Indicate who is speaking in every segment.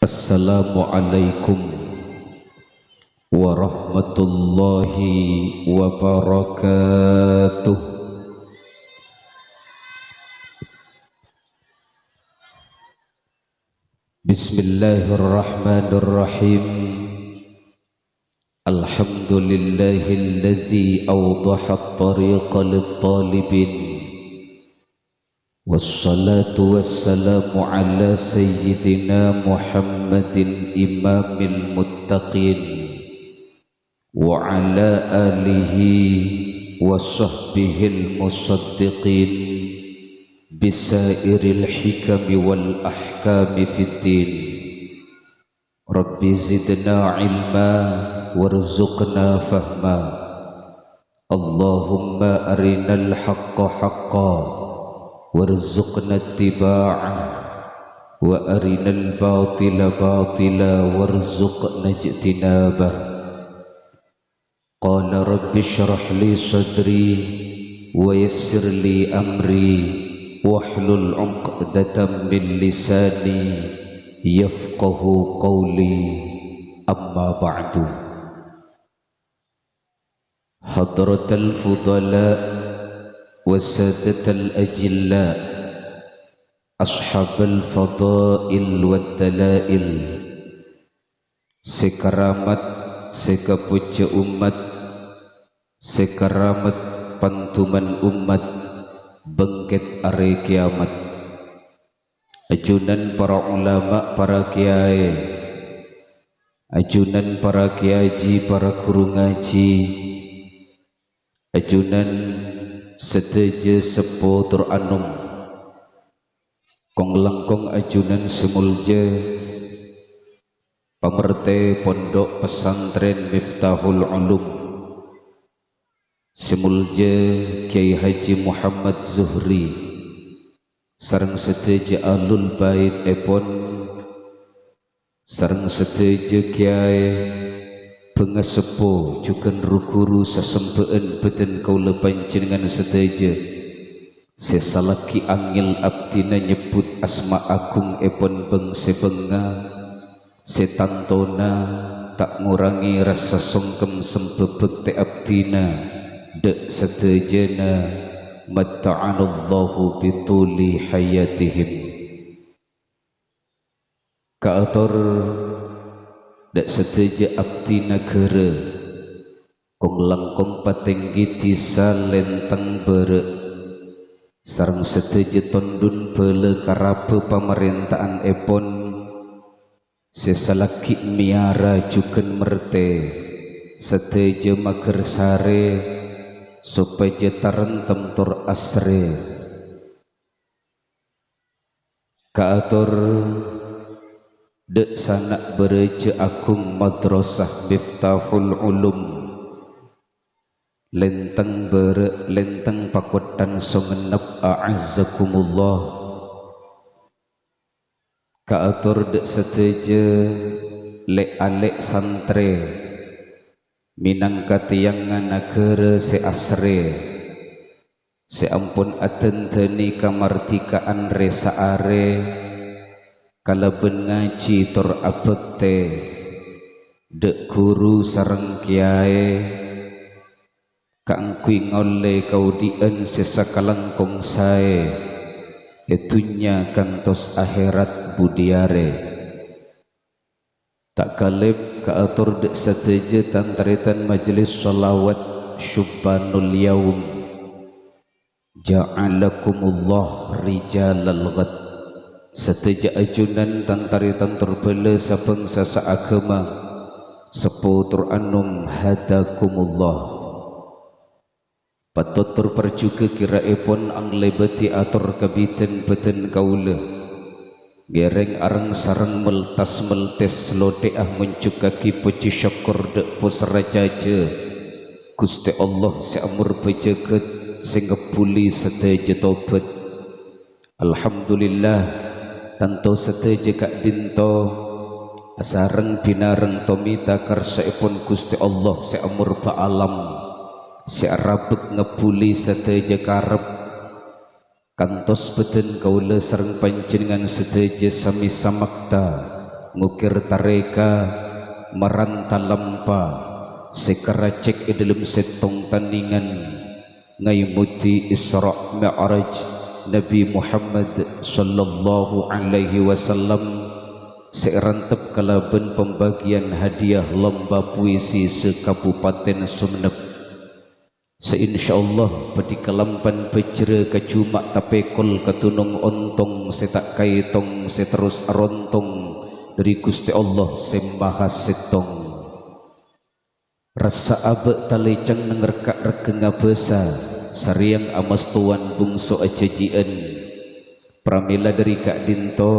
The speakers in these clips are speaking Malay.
Speaker 1: Assalamualaikum warahmatullahi wabarakatuh. Bismillahirrahmanirrahim. Alhamdulillahilladzi awdaha at-tariqa lit-talibin. Wassalatu wassalamu ala sayyidina Muhammadin imamil muttaqin wa ala alihi wa sahbihil musaddiqin bisairil hikami wal ahkami fiddin. Rabbi zidna ilma warzuqna fahma. Allahumma arinal haqqa haqqa warzuqna ittiba'ah wa arinal batila batila warzuqna ijtinabah. Qala rabbi shrah li sadri wa yassir li amri wahlul 'uqdatam min lisani yafqahu qawli. Amma ba'du. Hadratal fudala وسادة الأجلاء أصحاب الفضائل والدلائل, sekeramat sekapuja umat, sekeramat pantuman umat bengket are kiamat. Ajunan para ulama, para kiai, ajunan para kiaji, para guru ngaji, ajunan seteje sepo tur anum, kong langkong ajunan semulje pamerte pondok pesantren Miftahul Ulum, semulje Kiai Haji Muhammad Zuhri, sareng seteje alul bait epon, sareng seteje Kiai pengasepo jukan rukuru sesempeen beten kaula panjenengan sedaja. Sesalaki angil abdina nyebut asma agung epon bengse benga, setantona tak ngurangi rasa songkem sembebek te abdina dek sedajana matta'anallahu bituli hayatihim. Kaator dak seteja abdi negara kong langkong patenggi tisa lenteng bere, sareng seteja tondun bele karape pemerintahan epon, sesalaki miara juken merte seteja mager sare supaya tarentem tur asre. Kaator dek sanak bereja agung madrasah Miftahul Ulum, lenteng bere lenteng pakotan songenep a'azzakumullah. Kaatur dek seteja lek alek santre minangka tiangan negara seasre, seampun atenteni kamartikaan resa are kalaben ngaji tur abekte dek guru sareng kiai kaangkui ngole kaudien sesakalangkong sae etunya kantos akhirat budiare. Tak kalib kaatur dek seteja tantaritan majelis salawat syubbanul yaum, ja'alakumullah rijalal ghad, seteja ajunan tantaritan terbela sabangsa seagama seputur anum hadakumullah. Patut terperjuga kira epon ang lebeti atur kabiten beten kaula, gereng arang sarang meltas meltes lode muncuk kaki puji syukur dek pos rajaja Gusti Allah seamur bejaget sing ngepuli seteja tobat. Alhamdulillah tanto seteja kak dinto asareng binareng tomita karsaipun Gusti Allah seamur ba'alam searabek ngepuli seteja karep kantos beten kaula sareng panjenengan seteja sami samakta ngukir tareka maranta lampa sekaracek dalam setong tandingan ngaimuti Isra Mi'raj Nabi Muhammad sallallahu alaihi wasallam serantep kalaban pembagian hadiah lomba puisi sekabupaten Sumenep. Seinsyaallah pedi kalampan pecera kacuma tapekol katunong ontong setak kaitong seterus arontong dari Gusti Allah sembahas setong rasa abe talecang nengerkak rekenga besa sariang amas tuan bungso ajajian pramila dari Kak Dinto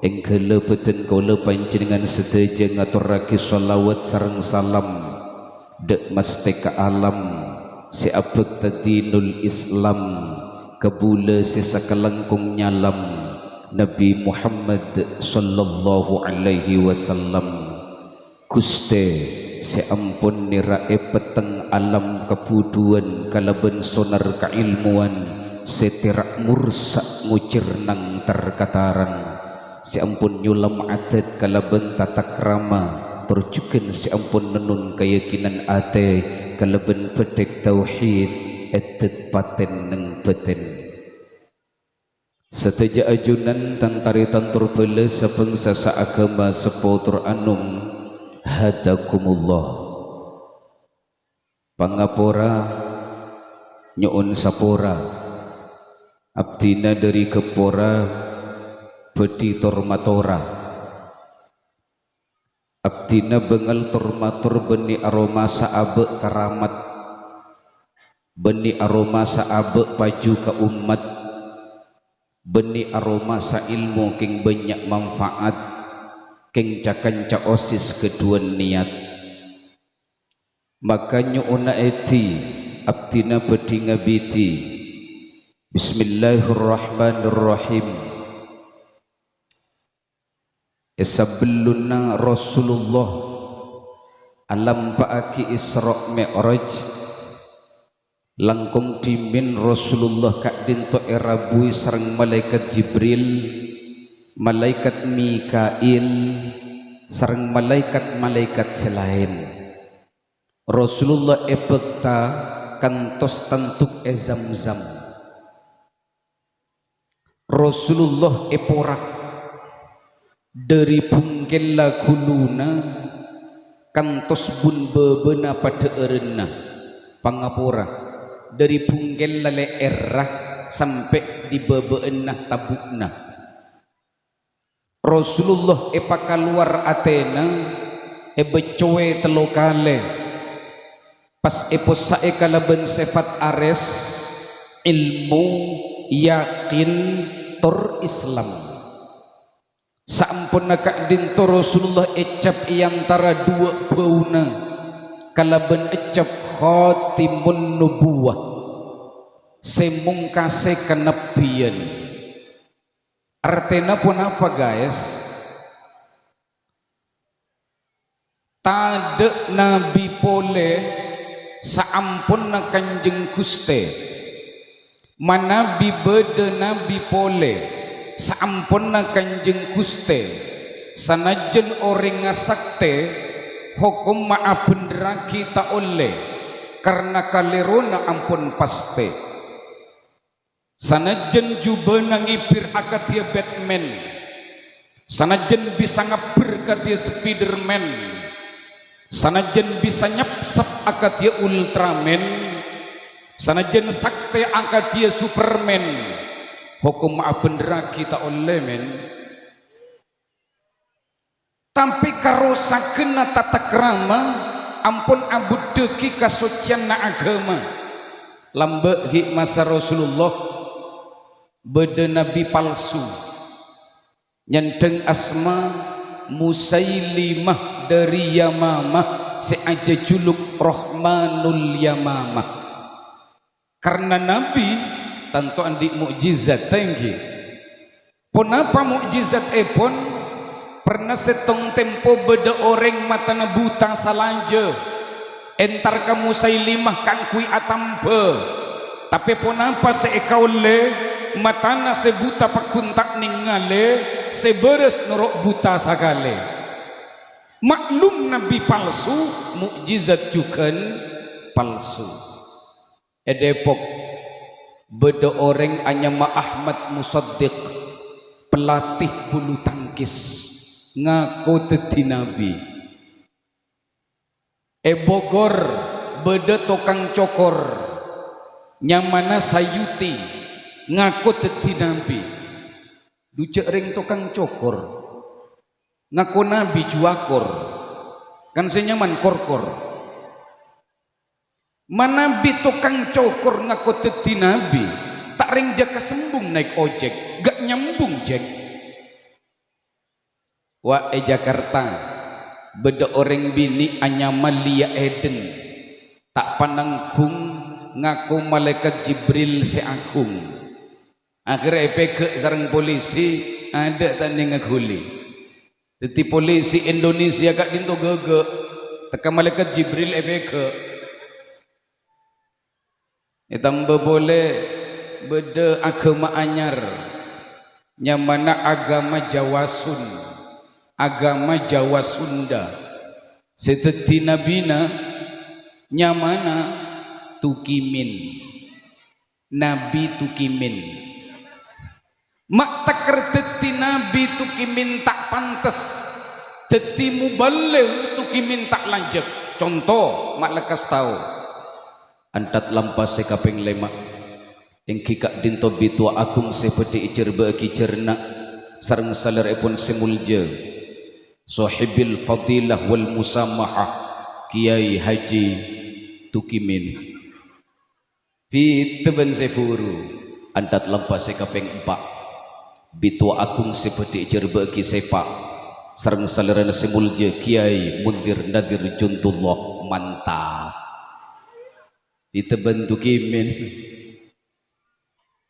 Speaker 1: engkele peten kaula panjenengan sedaja ngaturake sholawat sareng salam dek masteka alam si abek tadinul Islam kabula sisa kelangkung nyalam Nabi Muhammad sallallahu alaihi wasallam. Guste si ampun nirae peteng alam kebuduan kalaban sonar keilmuan setirak mursak ngucir nang terkataran si ampun nyulam adat kalaban tata krama terjukan si ampun nenun keyakinan ate kalaban pedek tauhid etet paten neng beten seteja ajunan tantari tantur bela sepengsa saagama sepotur anum hadakumullah pangapora nyuun sapora abdina dari kepora bedi tormatora abdina bengal tormator beni aroma saabe karamat beni aroma saabe paju ke umat beni aroma sa ilmu king banyak manfaat king cakanca osis kedua niat makanya una eti abdina bedi ngabiti bismillahirrahmanirrahim Esabelluna Rasulullah alam paaki Isra Mi'raj langkung dimin Rasulullah kak dinto erabui sareng malaikat Jibril malaikat Mikail sareng malaikat-malaikat selain Rasulullah epekta kantos tantuk Zamzam Rasulullah eporak dari punggela kuluna kantos bun bebena pada erena pangapura dari punggela leerah sampai di bebena tabukna Rasulullah epaka luar Athena becowe telokale pas epos sae kalaban sifat ares ilmu yakin tor Islam sampun kak dinto Rasulullah ecap iantara dua bauna kalaban ecap khatimun nubuwah semungkase kenabian artinya pun apa guys tade nabi pole saampun kanjeng Guste manabi bede nabi pole saampuna kanjeng Guste sanajen orang ngasakte hukum maafendera kita oleh karena kalerona ampun paste sanajen juba nangipir akatia Batman sanajen bisa ngapir katia Spiderman sanajen bisa nyapsap akatia Ultraman sanajen sakte akatia Superman hukum maaf bendera kita oleh men tapi karosa kena tata krama ampun abud deki kasucian na agama lambe hi masa Rasulullah bede nabi palsu nyenteng asma Musailimah dari Yamamah seaja juluk Rahmanul Yamamah karena nabi tentu andi mukjizat tinggi pun apa mukjizat pun pernah setong tempo beda orang matana buta salanja entar kamu Musailimah kan kui atampe tapi pun apa seekaule matana sebuta pakuntak ningale
Speaker 2: seberes nuruk buta sakale. Maklum nabi palsu, mukjizat juga palsu. Depok beda orang anyama Ahmad Musaddiq, pelatih bulu tangkis, ngaku teti nabi. Bogor beda tukang cokor, nyamana Sayuti, ngaku teti nabi. Ducek ring tukang cokor, ngaku nabi juakor, kan senyaman korkor. Mana bi tukang cokor ngaku teti nabi, tak ring jaka sembung naik ojek, gak nyambung jek. Wa Jakarta beda orang bini anyama Lia Eden, tak panangkung ngaku malaikat Jibril seagung. Akhirnya ke sarang polisi ada tanda ngakuli. Teti polisi Indonesia kak dinto gege, teka malaikat Jibril ke. Tambah boleh beda agama anyar, nyamana agama Jawa Sun, agama Jawa Sunda. Seteti nabina nyamana Tukimin, Nabi Tukimin. Mak takar teti Nabi Tukimin tak pantas, teti mubalil Tukimin tak lanjut. Contoh mak lekas tahu. Antat lampas sekaping lema yang kikak dinto bitua agung seperti icer bagi cerna sarang salar epon semulja sahibil fadilah wal musamahah Kiai Haji Tukimin fi teben sepuru. Antat lampas sekaping 4 bitua agung seperti icer bagi sepak sarang salarana semulja Kiai Mundir Nadir Juntullah. Mantap ditebentu Kimin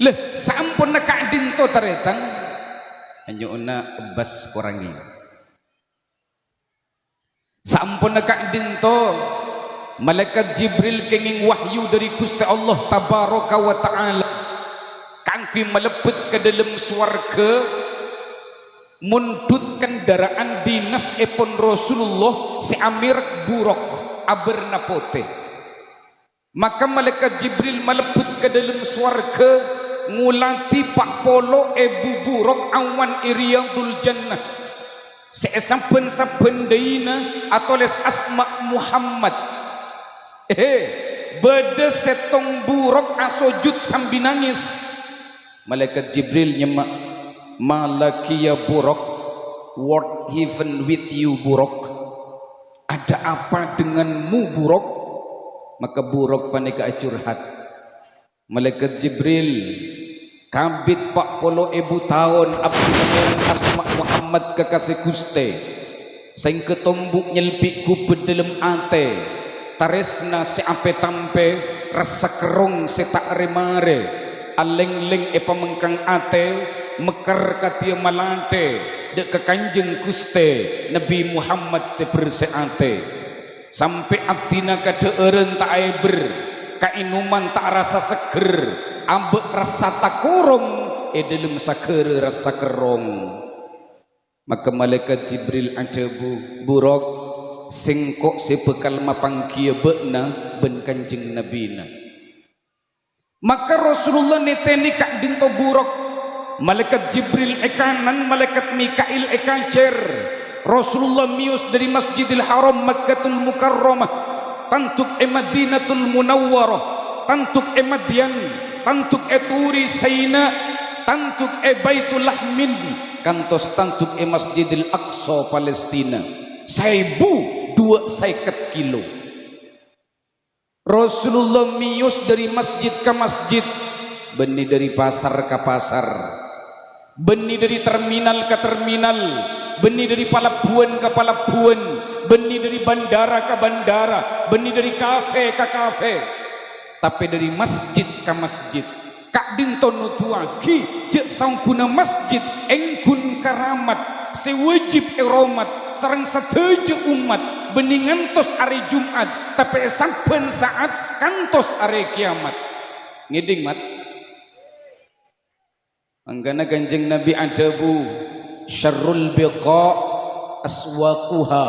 Speaker 2: leh sampun nak dinto taretan hanya una bas korangi sampun nak dinto malaikat Jibril kenging wahyu dari Gusti Allah tabaraka wa taala kangki melepet ke dalam swarga mundut kendaraan dinas epon Rasulullah si Amir Burok Abernapote. Maka malaikat Jibril meleput ke dalam swarga ngulati Pak Polo Ebu Burok awan iriyadul jannah sesaben-saben daina atau les asma Muhammad beda setong burok asojud sambil nangis. Malaikat Jibril nyemak malakia burok, what heaven with you burok, ada apa denganmu burok? Maka buruk panika curhat. Malaikat Jibril kabit Pak Polo Ebu tahun abdi asma Muhammad kekasih Guste sing ketombuk nyelpikku bedelem ate taresna si ape tampe rasa kerong si tak remare aleng-leng epa mengkang ate mekar katia malante dek ke kanjeng Guste Nabi Muhammad si berseate sampai abdina kadeureun tak eber kainuman tak rasa seger ambek rasa takurung dalam saker rasa kerong. Maka malaikat Jibril ada buruk singkok sebekal mapangkia bekna ben kanjeng nabina. Maka Rasulullah neteni kak dinto buruk malaikat Jibril ekanan malaikat Mikail ekancer. Rasulullah mius dari Masjidil Haram Makkatul Mukarramah tantuk Madinatul Munawwarah tantuk Madian tantuk Turi Saina tantuk Baitul Lahmin kantos tantuk Masjidil Aqsa Palestina 1250 kilo. Rasulullah mius dari masjid ke masjid, benih dari pasar ke pasar, benih dari terminal ke terminal, benih dari pelabuhan ke pelabuhan, benih dari bandara ke bandara, benih dari kafe ke kafe, tapi dari masjid ke masjid. Kak dinton nutuaki jek sampuna masjid engkun karamat sewajib eromat sareng setuju umat beningantos hari Jumat tapi saben saat kantos hari kiamat ngiding mat. Anggana Kanjeng Nabi adabu syarrul biqa aswaquha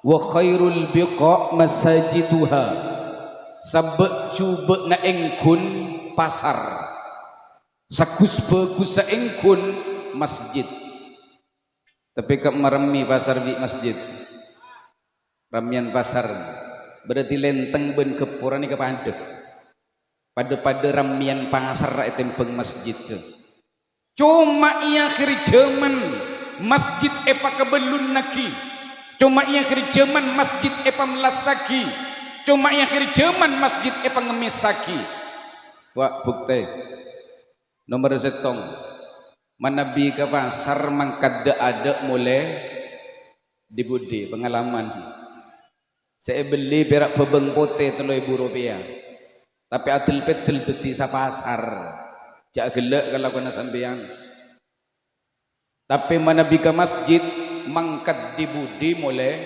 Speaker 2: wa khairul biqa masajiduha. Sabek cuba na engkun pasar, sakus bagus sa engkun masjid. Tapi kak marami pasar di masjid, ramian pasar berarti lenteng ben kepuran ke pada ramian pasar itu tempeng masjid tu. Cuma ia akhir zaman masjid epa kebelun naki, cuma ia akhir zaman masjid epa melasaki, cuma ia akhir zaman masjid epa ngemesaki. Wah bukti nomor setong manabi ke pasar mangkada ada mulai dibudi pengalaman. Saya beli perak pebeng pote Rp3, tapi adil petel deti sa pasar. Jak gelak kalau kena sampean. Tapi manabi ke masjid mangkat dibudi mulai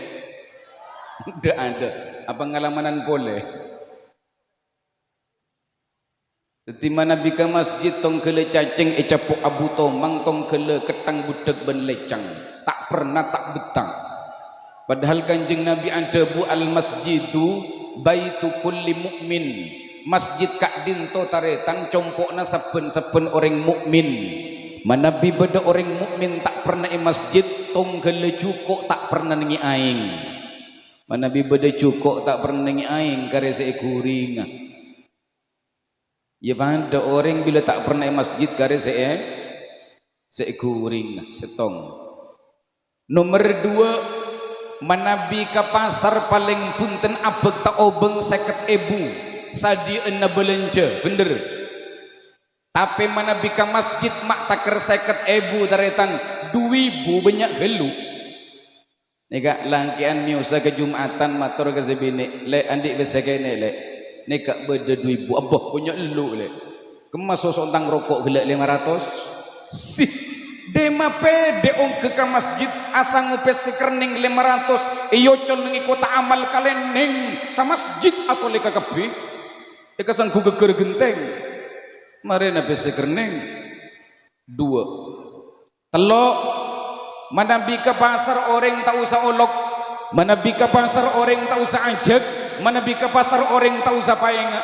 Speaker 2: tidak ada. Apa pengalaman boleh? Jadi mana bika masjid tong kele cacing capuk abu tomang tong kele ketang budak ben lecang tak pernah tak betang. Padahal kanjeng Nabi ada bu al masjidu baitu kulli mukmin. Masjid kak dinto taretan compokna saben-saben orang mukmin. Mana bi beda orang mukmin tak pernah masjid tong kele cukok tak pernah nengi aing. Mana bi beda cukok tak pernah nengi aing kare seekuring. Ya pada orang bila tak pernah masjid kare seekuring setong. Nomor 2 manabi ke pasar paling punten abeg tak obeng 50.000 sadi ena belanja bener. Tapi manabi ke masjid mak taker 50.000 taretan 2.000 banyak gelu. Nika langkian miusa ke Jumatan matur ke sebini le andik besa kene le. Nika beda 2.000 abah punya elu le. Kemas sontang rokok gelak 500. Sih dema pede ong ke masjid asang ngupes sekerning 500 iyo col nengi kota amal kalen neng sa masjid atau leka kapi ekasan ku geger genteng mari na pes sekerning 2 telok manabi ke pasar orang tak usah olok, manabi ke pasar orang tak usah ajak, manabi ke pasar orang tak usah paenga.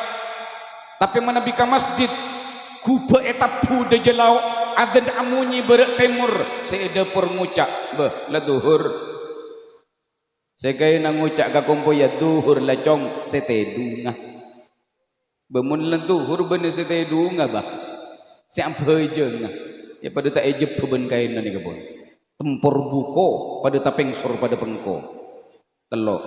Speaker 2: Tapi manabi ke masjid kuba etapu de jelau adan amunyi berak timur seeda por ngucak beh la duhur sekay nang ngucak ka kumpo ya duhur la cong setedunga bemun la duhur bene setedunga bah si ampe jeung ya pada tak ejep ben kaina ni kabon tempur buko pada tapeng sur pada pengko telok.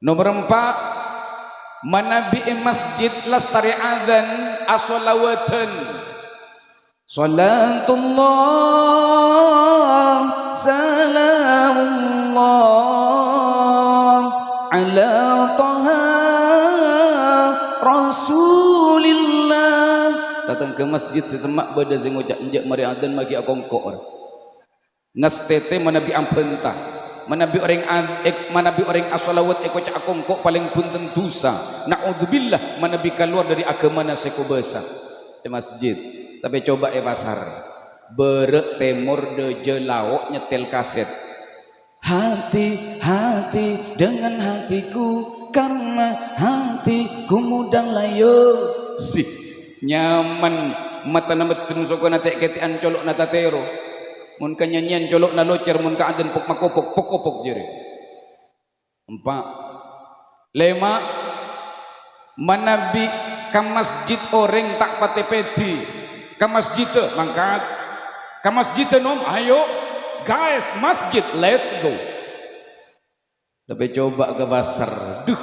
Speaker 2: Nomor 4 manabi masjid lastari adzan as-salawatan salatullah salamullah ala taha rasulillah. Datang ke masjid sesemak beda sing ngucap njak mari adzan magi akongkok ngas tete manabi ampentah manabi orang as-salawat eko cak akongkok paling punten dosa naudzubillah manabi keluar dari agama naseko basa di masjid. Tapi coba pasar berek temur de jelawok nyetel kaset hati-hati dengan hatiku karena hatiku mudah layo sih nyaman mata namet kenusokona tek ketian colok nata tero mun kanyanyian colok na locer mun ka aden pok makopok pokopok jere. 4 5 manabi ka masjid orang tak pate pedi ka masjid mangkat ka masjid nom ayo guys masjid let's go. Tapi coba ke pasar duh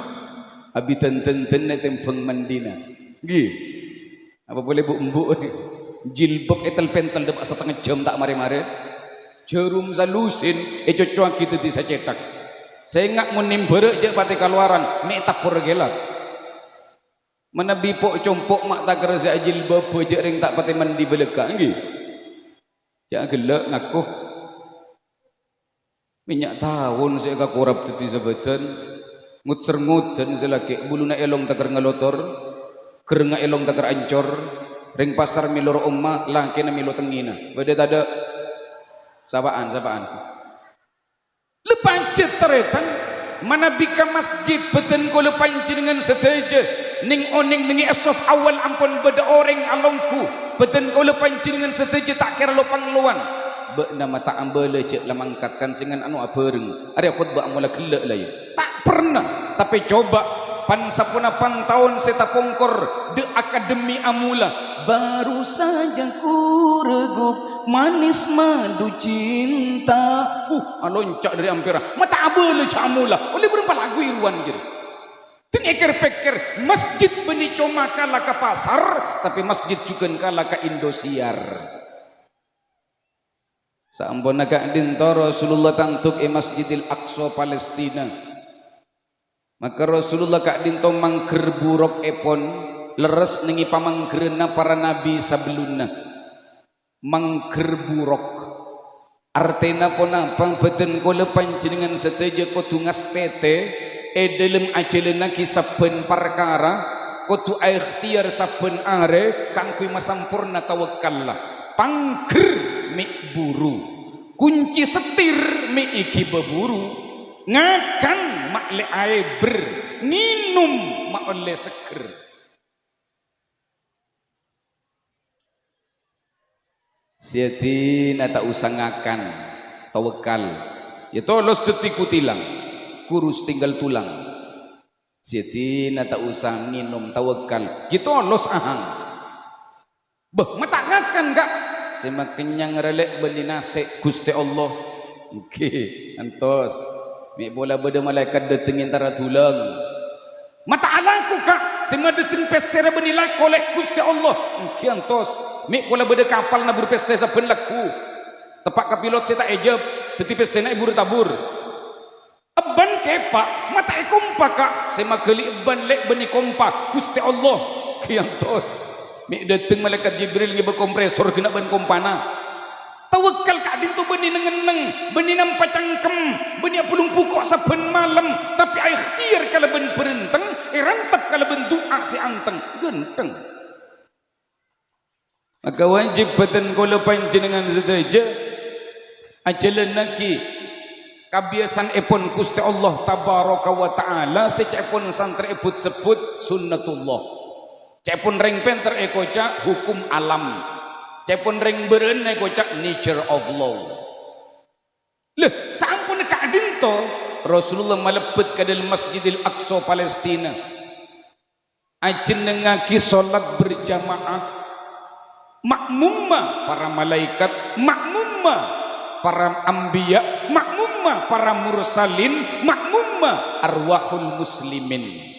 Speaker 2: abi tenten tempeng mandina nggih apa boleh bu embu jilbab etel pentel depak setengah jam tak mare-mare jarum salusin cocoak gitu bisa cetak saya ngak munim berek je pati kaluaran nek tapur gelap mana bipok compok mak tak kerja jilbab je ring tak pati mandi beleka nggih jangan gelak ngaku minyak tahun saya ka korap teti sebetan ngut dan selaki buluna elong takar ngalotor kerenga elong takar ancor ring pasar milor umma langkena milo tengina beda tada Sabaan. Lepas ceteretan manabika masjid beten ko lepan dengan seteja ning oning ningi asof awal ampun beda orang alongku beten ko lepan dengan seteja tak kira lopang luan be nama tak ambele cek lamangkatkan singan anu apereng ada khutbah mula kelak lah ya tak pernah tapi coba pan sapuna pan tahun seta pongkor de akademi amula baru saja ku regup manis madu cinta aloncak dari ampera mata abele camula oleh berapa lagu iruan gitu tengekir-pekir masjid beni cuma kala ke pasar tapi masjid juga kala ke Indosiar saambona ka dinto Rasulullah tantuk Masjidil Aqsa Palestina maka Rasulullah ka dinto mangger buruk epon leres ningi pamanggerna para nabi sabelumna mangger buruk artena pona pang beten ko lepan jenengan seteja ko tungas tete dalam ajalna ki saben perkara ko tu ikhtiar saben are kang kui masampurna tawakkal lah pangger mi buru kunci setir mi iki beburu ngakan mak le aeber nginum mak oleh seger siatina tak usah ngakan tawakal ya tolos detiku tilang kurus tinggal tulang siatina tak usah minum tawakal gitu los ahang beh mata ngakan gak semakin relek beli nasi Gusti Allah okay. Antos mi bola beda malaikat datengin tara tulang mata alaku kak sema dateng pesera beni lako lek Gusti Allah okay. Antos mi bola beda kapal nabur pesera saben laku tepak ka pilot saya tak ejab teti pesena ibu tabur eban kepak mata kompa kak sema geli eban lek beni kompa Gusti Allah okay. Antos mi dateng malaikat Jibril ngi berkompresor kena ban kompana tawakal ka dinto beni nengeneng beni nampa cangkem beni pulung pukok saben malam tapi ikhtiar kala ben berenteng rantap kala ben doa si anteng genteng maka wajib beten kula panjenengan sedaja ajalan naki kabiasan epon Gusti Allah tabaraka wa taala secepon santri ebut sebut sunnatullah cepun ring penter ekocak hukum alam cepun ring beren ekocak nature of law leh sampun ka dinto Rasulullah malebet ke dalam Masjidil Aqsa Palestina ajenengaki salat berjamaah makmumma para malaikat makmumma para anbiya makmumma para mursalin makmumma arwahul muslimin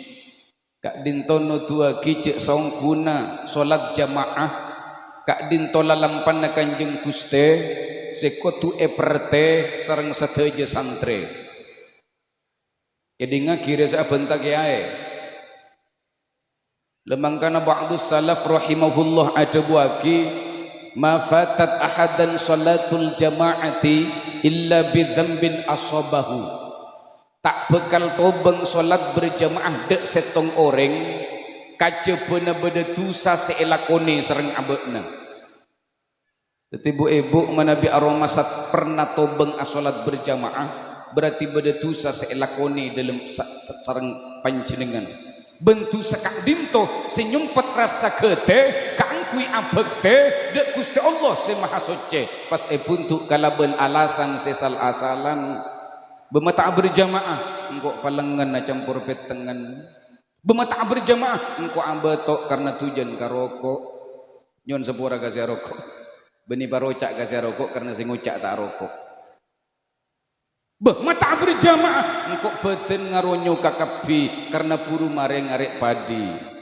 Speaker 2: kak dintono tua kicik songkuna solat jamaah kak dintola lampan na kanjeng Guste sekotu eperte sarang seteja santre jadi ngakira sa bentak yae lemang kana ba'du salaf rahimahullah ada buaki ma fatat ahadan salatul jamaati illa bidzambin asabahu tak bekal tobeng solat berjamaah dek setong orang kaca pena beda dosa seelakone sereng abekna tetibu ibu manabi aromasat pernah tobeng asolat berjamaah berarti beda dosa seelakone dalam sareng panjenengan bentu sekak dinto senyumpet rasa kete kaangkui abekte dek Gusti Allah se maha suci pas buntu kalaben alasan sesal asalan bemata berjamaah engkau palengan na campur petengan bemata berjamaah engkau ambetok karena tujuan karokok nyon sepura kasih rokok beni barocak kasih rokok karena sing ngucak tak rokok bemata berjamaah engkau beten ngaronyo kakapi karena buru mareng arek padi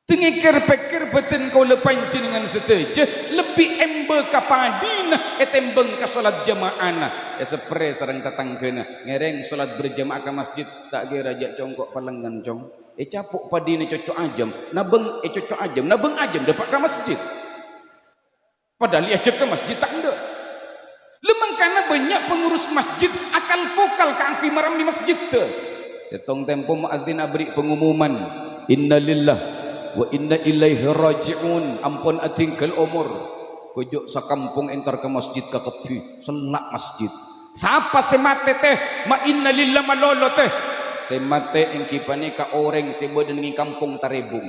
Speaker 2: tengikir-pekir beten kau lepan jenengan seteja lebih embe kapadina etembeng ka salat jamaah sepre sareng tetanggana ngereng salat berjamaah ke masjid tak kira jak congkok palengan cong capuk padine cocok ajam nabeng cocok ajam nabeng ajam dapat ke masjid padahal aja ke masjid tak ada lemang karena banyak pengurus masjid akal pokal keangki maram di masjid setong tempo muadzin abri pengumuman innalillah wa inna ilaihi raji'un ampun atinggal umur Kojok sakampung entar ke masjid ke kepi selak masjid. Siapa semate teh ma inna lillah malolo teh semate engkipane ka orang sebeden ngi kampung Tarebung.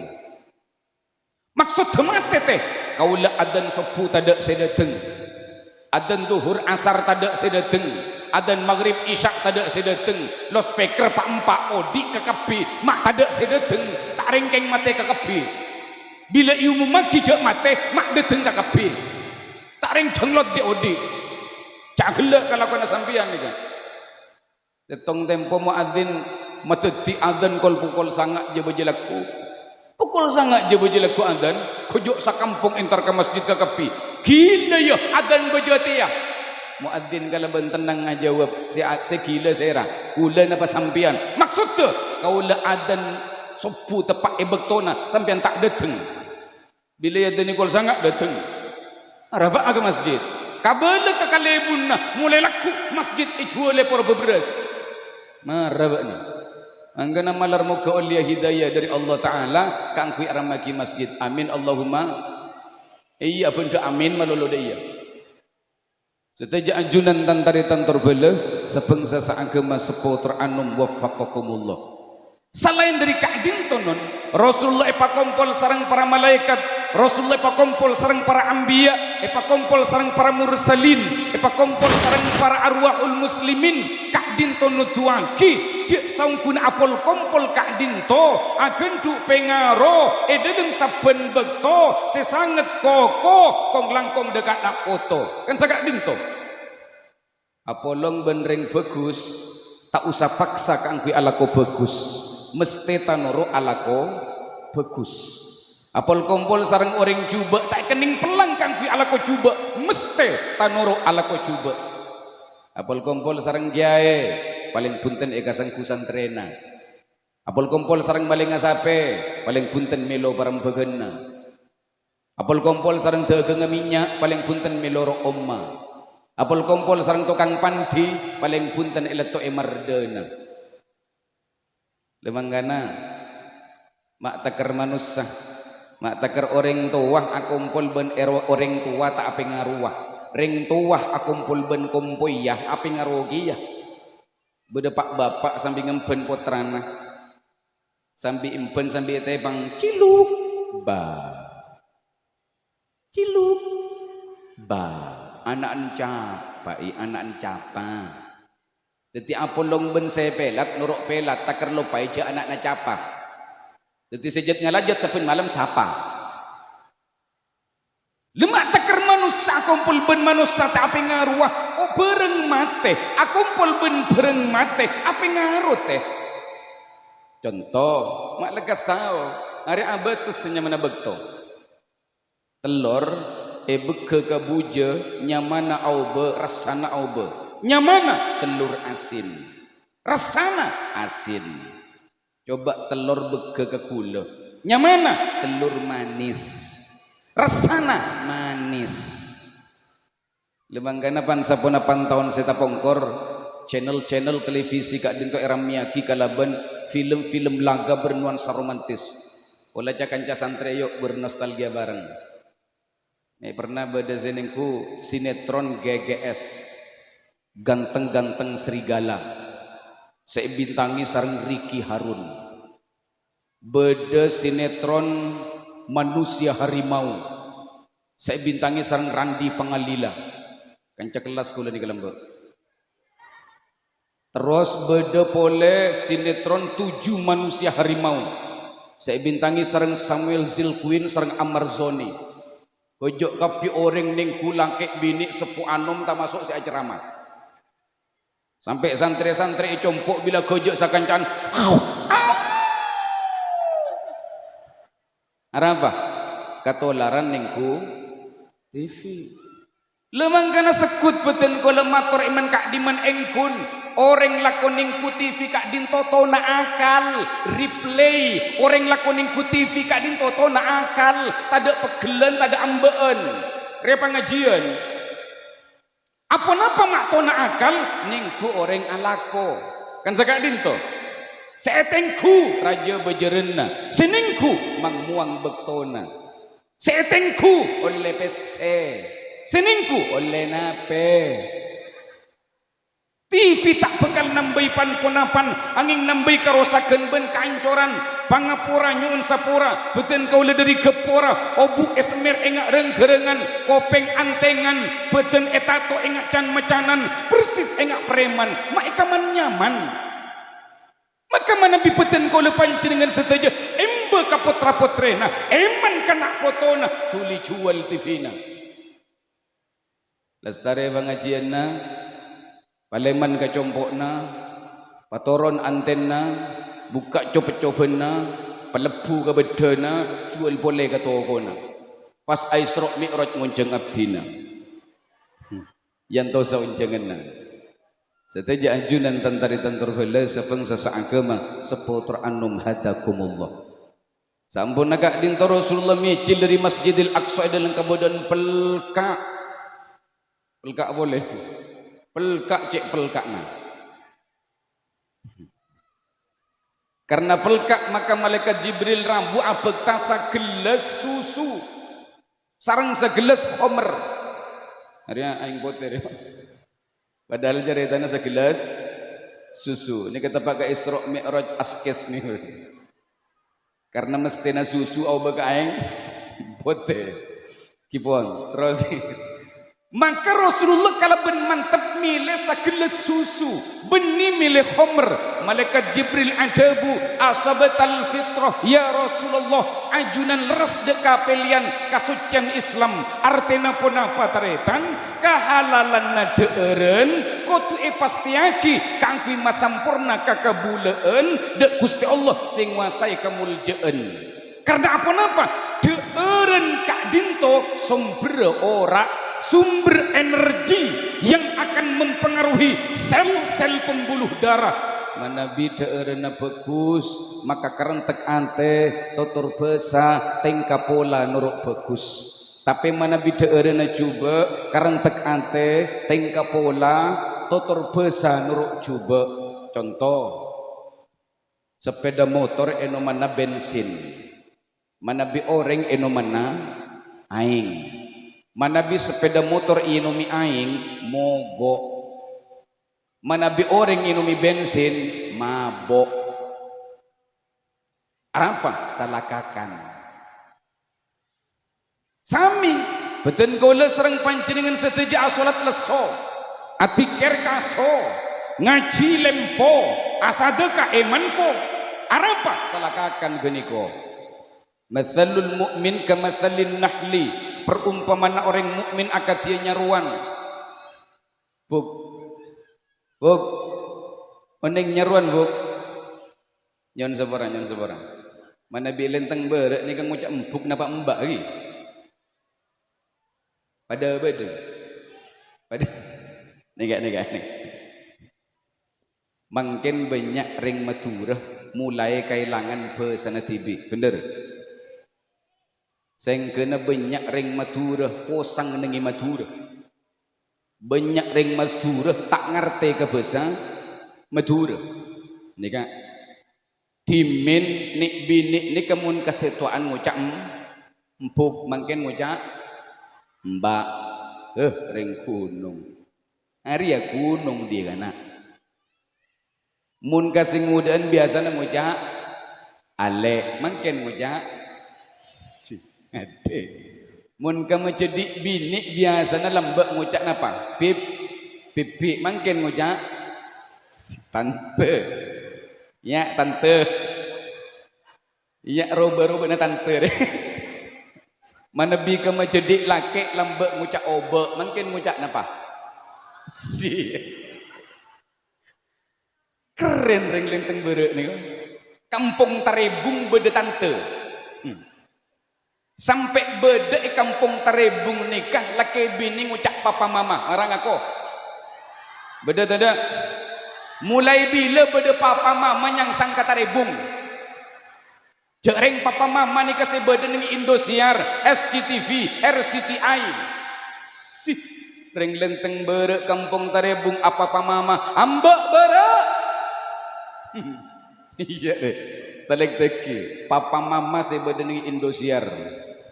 Speaker 2: Maksud mate teh kaula adan sepu tada sedateng, adan duhur asar tada sedateng, adan maghrib isya tada sedateng, lo speaker pak empak odi ke kepi mak tada sedateng, tak rengkeng mate ke kepi. Bila iu maki jak mate mak deteng ke kepi, tak reng jenglot di odi. Cak gelak kalau kena sampian ni kan. Setong tempo muadzin mateti adzan kol pukul sangat je berjelaku. Pukul sangat je berjelaku adzan, kojok sakampung entar ke masjid ke kepi. Gila ya adzan berjati ya. Muadzin kalau bentenang ngajawab, saya gila saya ra. Kula napa sampian? Maksud tu kaula adzan sopu tepak ebektona sampian tak dateng. Bila adzan kol sangat dateng. Rafa ke masjid. Kabala ke kalebun nah mulai laku masjid itu oleh para beberas. Marah ni. Anggana malar muka ulia hidayah dari Allah Taala kang kui aramaki masjid. Amin Allahumma. Iya benda amin malolo dia. Setaja ajunan tantari tantor bela sebangsa saagama sepo teranum waffaqakumullah. Selain dari kaidin tonon Rasulullah epakompol sarang para malaikat, Rasulullah epakompol sarang para ambiya, epakompol sarang para mursalin, epakompol sarang para arwahul muslimin. Kaidin tono tuangki je saungkun apol kompol kaidin to agen du pengaro ededem saben bekto sesanget koko kong langkong dekat nak foto kan sagak din to apolong benreng bagus tak usah paksa kang kui alako bagus mesti tanoro alako bagus. Apol kompol sarang orang cuba tak kening pelang kang kui alako cuba mesti tanoro alako cuba. Apol kompol sarang jae paling punten eka sang kusantrena. Apol kompol sarang baling asape paling punten melo barang begenna. Apol kompol sarang dagang minyak paling punten melo ro omma. Apol kompol sarang tukang pandi paling punten eleto emardena. Lemanggana mak takar manusia mak takar orang tua akumpul ben orang tua tak apa ngaruah ring tua akumpul ben kompoyah apa ngarugi ya bedepak bapak sambil ngempen putrana sambil impen sambil tebang ciluk ba anak encapa anak encapa. Jadi apolong ben saya pelat, nuruk pelat, takar lupa aja anak na capa. Jadi sejat ngalajat saben malam sapa. Lemak takar manusia, kumpul ben manusia tak apa ngaruah. Oh bereng mate, akumpul ben bereng mate, apa ngaruh teh? Contoh, mak lekas tahu, hari abad tusnya mana bekto. Telur, beke kabuja, nyamana aube, rasana aube. Nyamana telur asin rasana asin coba telur bege ke kula nyamana telur manis rasana manis lemanggana pan sapona pantauan seta pongkor channel-channel televisi kak dinto era miyaki kalaban film-film laga bernuansa romantis olah cakanca santreyok bernostalgia bareng pernah beda zenengku sinetron GGS ganteng-ganteng serigala saya bintangi sareng Ricky Harun beda sinetron manusia harimau saya bintangi sareng Randi Pangalila kanca kelas kula di Galembo terus beda pole sinetron 7 manusia harimau saya bintangi sareng Samuel Zilquin sareng Amarzoni kojok kapi orang ning kulang kek bini sepu anom tak masuk si ceramah sampai santri-santri compok bila gojok sakancan apa katolaran ningku TV lemang kana sekut beten ko lemator iman kak diman engkun orang lakoning ku TV kak din toto na akal replay orang lakoning ku TV kak din toto na akal tada pegelen tada ambeen repa ngajian apa-apa mak tona akal ningku orang alako kan sakak dinto seetengku raja bejerena seningku mang muang bektona seetengku oleh pese seningku oleh nape TV tak bekal nambai pan-ponapan angin nambai karosakan ben kancoran pangapura nyun sapura beten kau dari kepora obu esmer engak reng-gerengan kopeng antengan beten etato engak can macanan persis engak preman maikaman nyaman maka mana bi beten kau lepan dengan seteja embe kapotra potrena eman kanak potona tuli jual TV na lestare pengajian na paleman kacompokna patoron antenna buka copet-copetna pelebu ka bedana jual boleh ka tokona pas Isra Mi'raj ngonceng abdina yang tau sa uncengenna seteja ajunan tantari tantur bela sepeng sasa agama seputra annum hadakumullah sampun agak dinto Rasulullah micil dari Masjidil Aqsa dalam kabodan pelka boleh pelkak cek pelkak na karena pelkak maka malaikat Jibril rambu abek tasa gelas susu sarang segelas homer harinya aing poter padahal ceritanya segelas susu ini kita pakai Isra Mi'raj askes nih karena mestinya susu au baka aing poter kipon terus maka Rasulullah kalau ben mantap milih segelas susu benih milih homer malaikat Jibril adabu asabatal fitrah ya Rasulullah ajunan leres deka pelian kasucian Islam artena pun apa taretan kehalalan nadeureun kotu pastiaki kangkui masampurna kakabuleun dek Gusti Allah sing nguasai kamuljaan karena apa-apa deureun kak dinto sumber ora sumber energi yang akan mempengaruhi sel-sel pembuluh darah mana bida erena bagus maka kerentek ante totor besa tingka pola nuruk bagus tapi mana bida erena coba kerentek ante tingka pola totor besa nuruk coba contoh sepeda motor eno mana bensin mana bi oreng eno mana aing manabi sepeda motor inumi aing mogok manabi orang inumi bensin mabok apa salakakan sami beten kula sereng panjenengan seteja salat leso atiker kaso ngaji lempo asadeka emanko arapa salakakan geniko mathalul mu'min kamathalin nahli perumpamaan orang mukmin akad dia nyaruan buk oneng nyaruan buk nyon sabara mana bilenteng berek ni kang ngucap empuk napa mbak lagi pada nih mungkin banyak ring maturah mulai kailangan besana tibi bener sing kena banyak ring maturah kosang nengi maturah banyak ring maturah tak ngerti ke bahasa maturah ini kan dimin nik bini ni kemun kesetuaan ngucap empuk mungkin ngucap mbak ring gunung hari ya gunung dia kan mun kasih ngudaan biasanya ngucap ale mungkin ngucap ade mun kamu jadi bini biasanya lembek ngucap napa pipi mungkin ngucap tante ya tante ya roba na tante mana bi kamu jadi laki lembek ngucap oba mungkin ngucap napa si keren ring lenteng berek nih kampung Tarebung beda tante sampai beda kampung Tarebung nikah laki bini ngucap papa mama orang aku beda tidak mulai bila beda papa mama yang sangka Tarebung jareng papa mama nikah si beda ning Indosiar SCTV RCTI sih ring lenteng berek kampung Tarebung apa papa mama ambek berek iya deh balik teki papa mama si beda ning Indosiar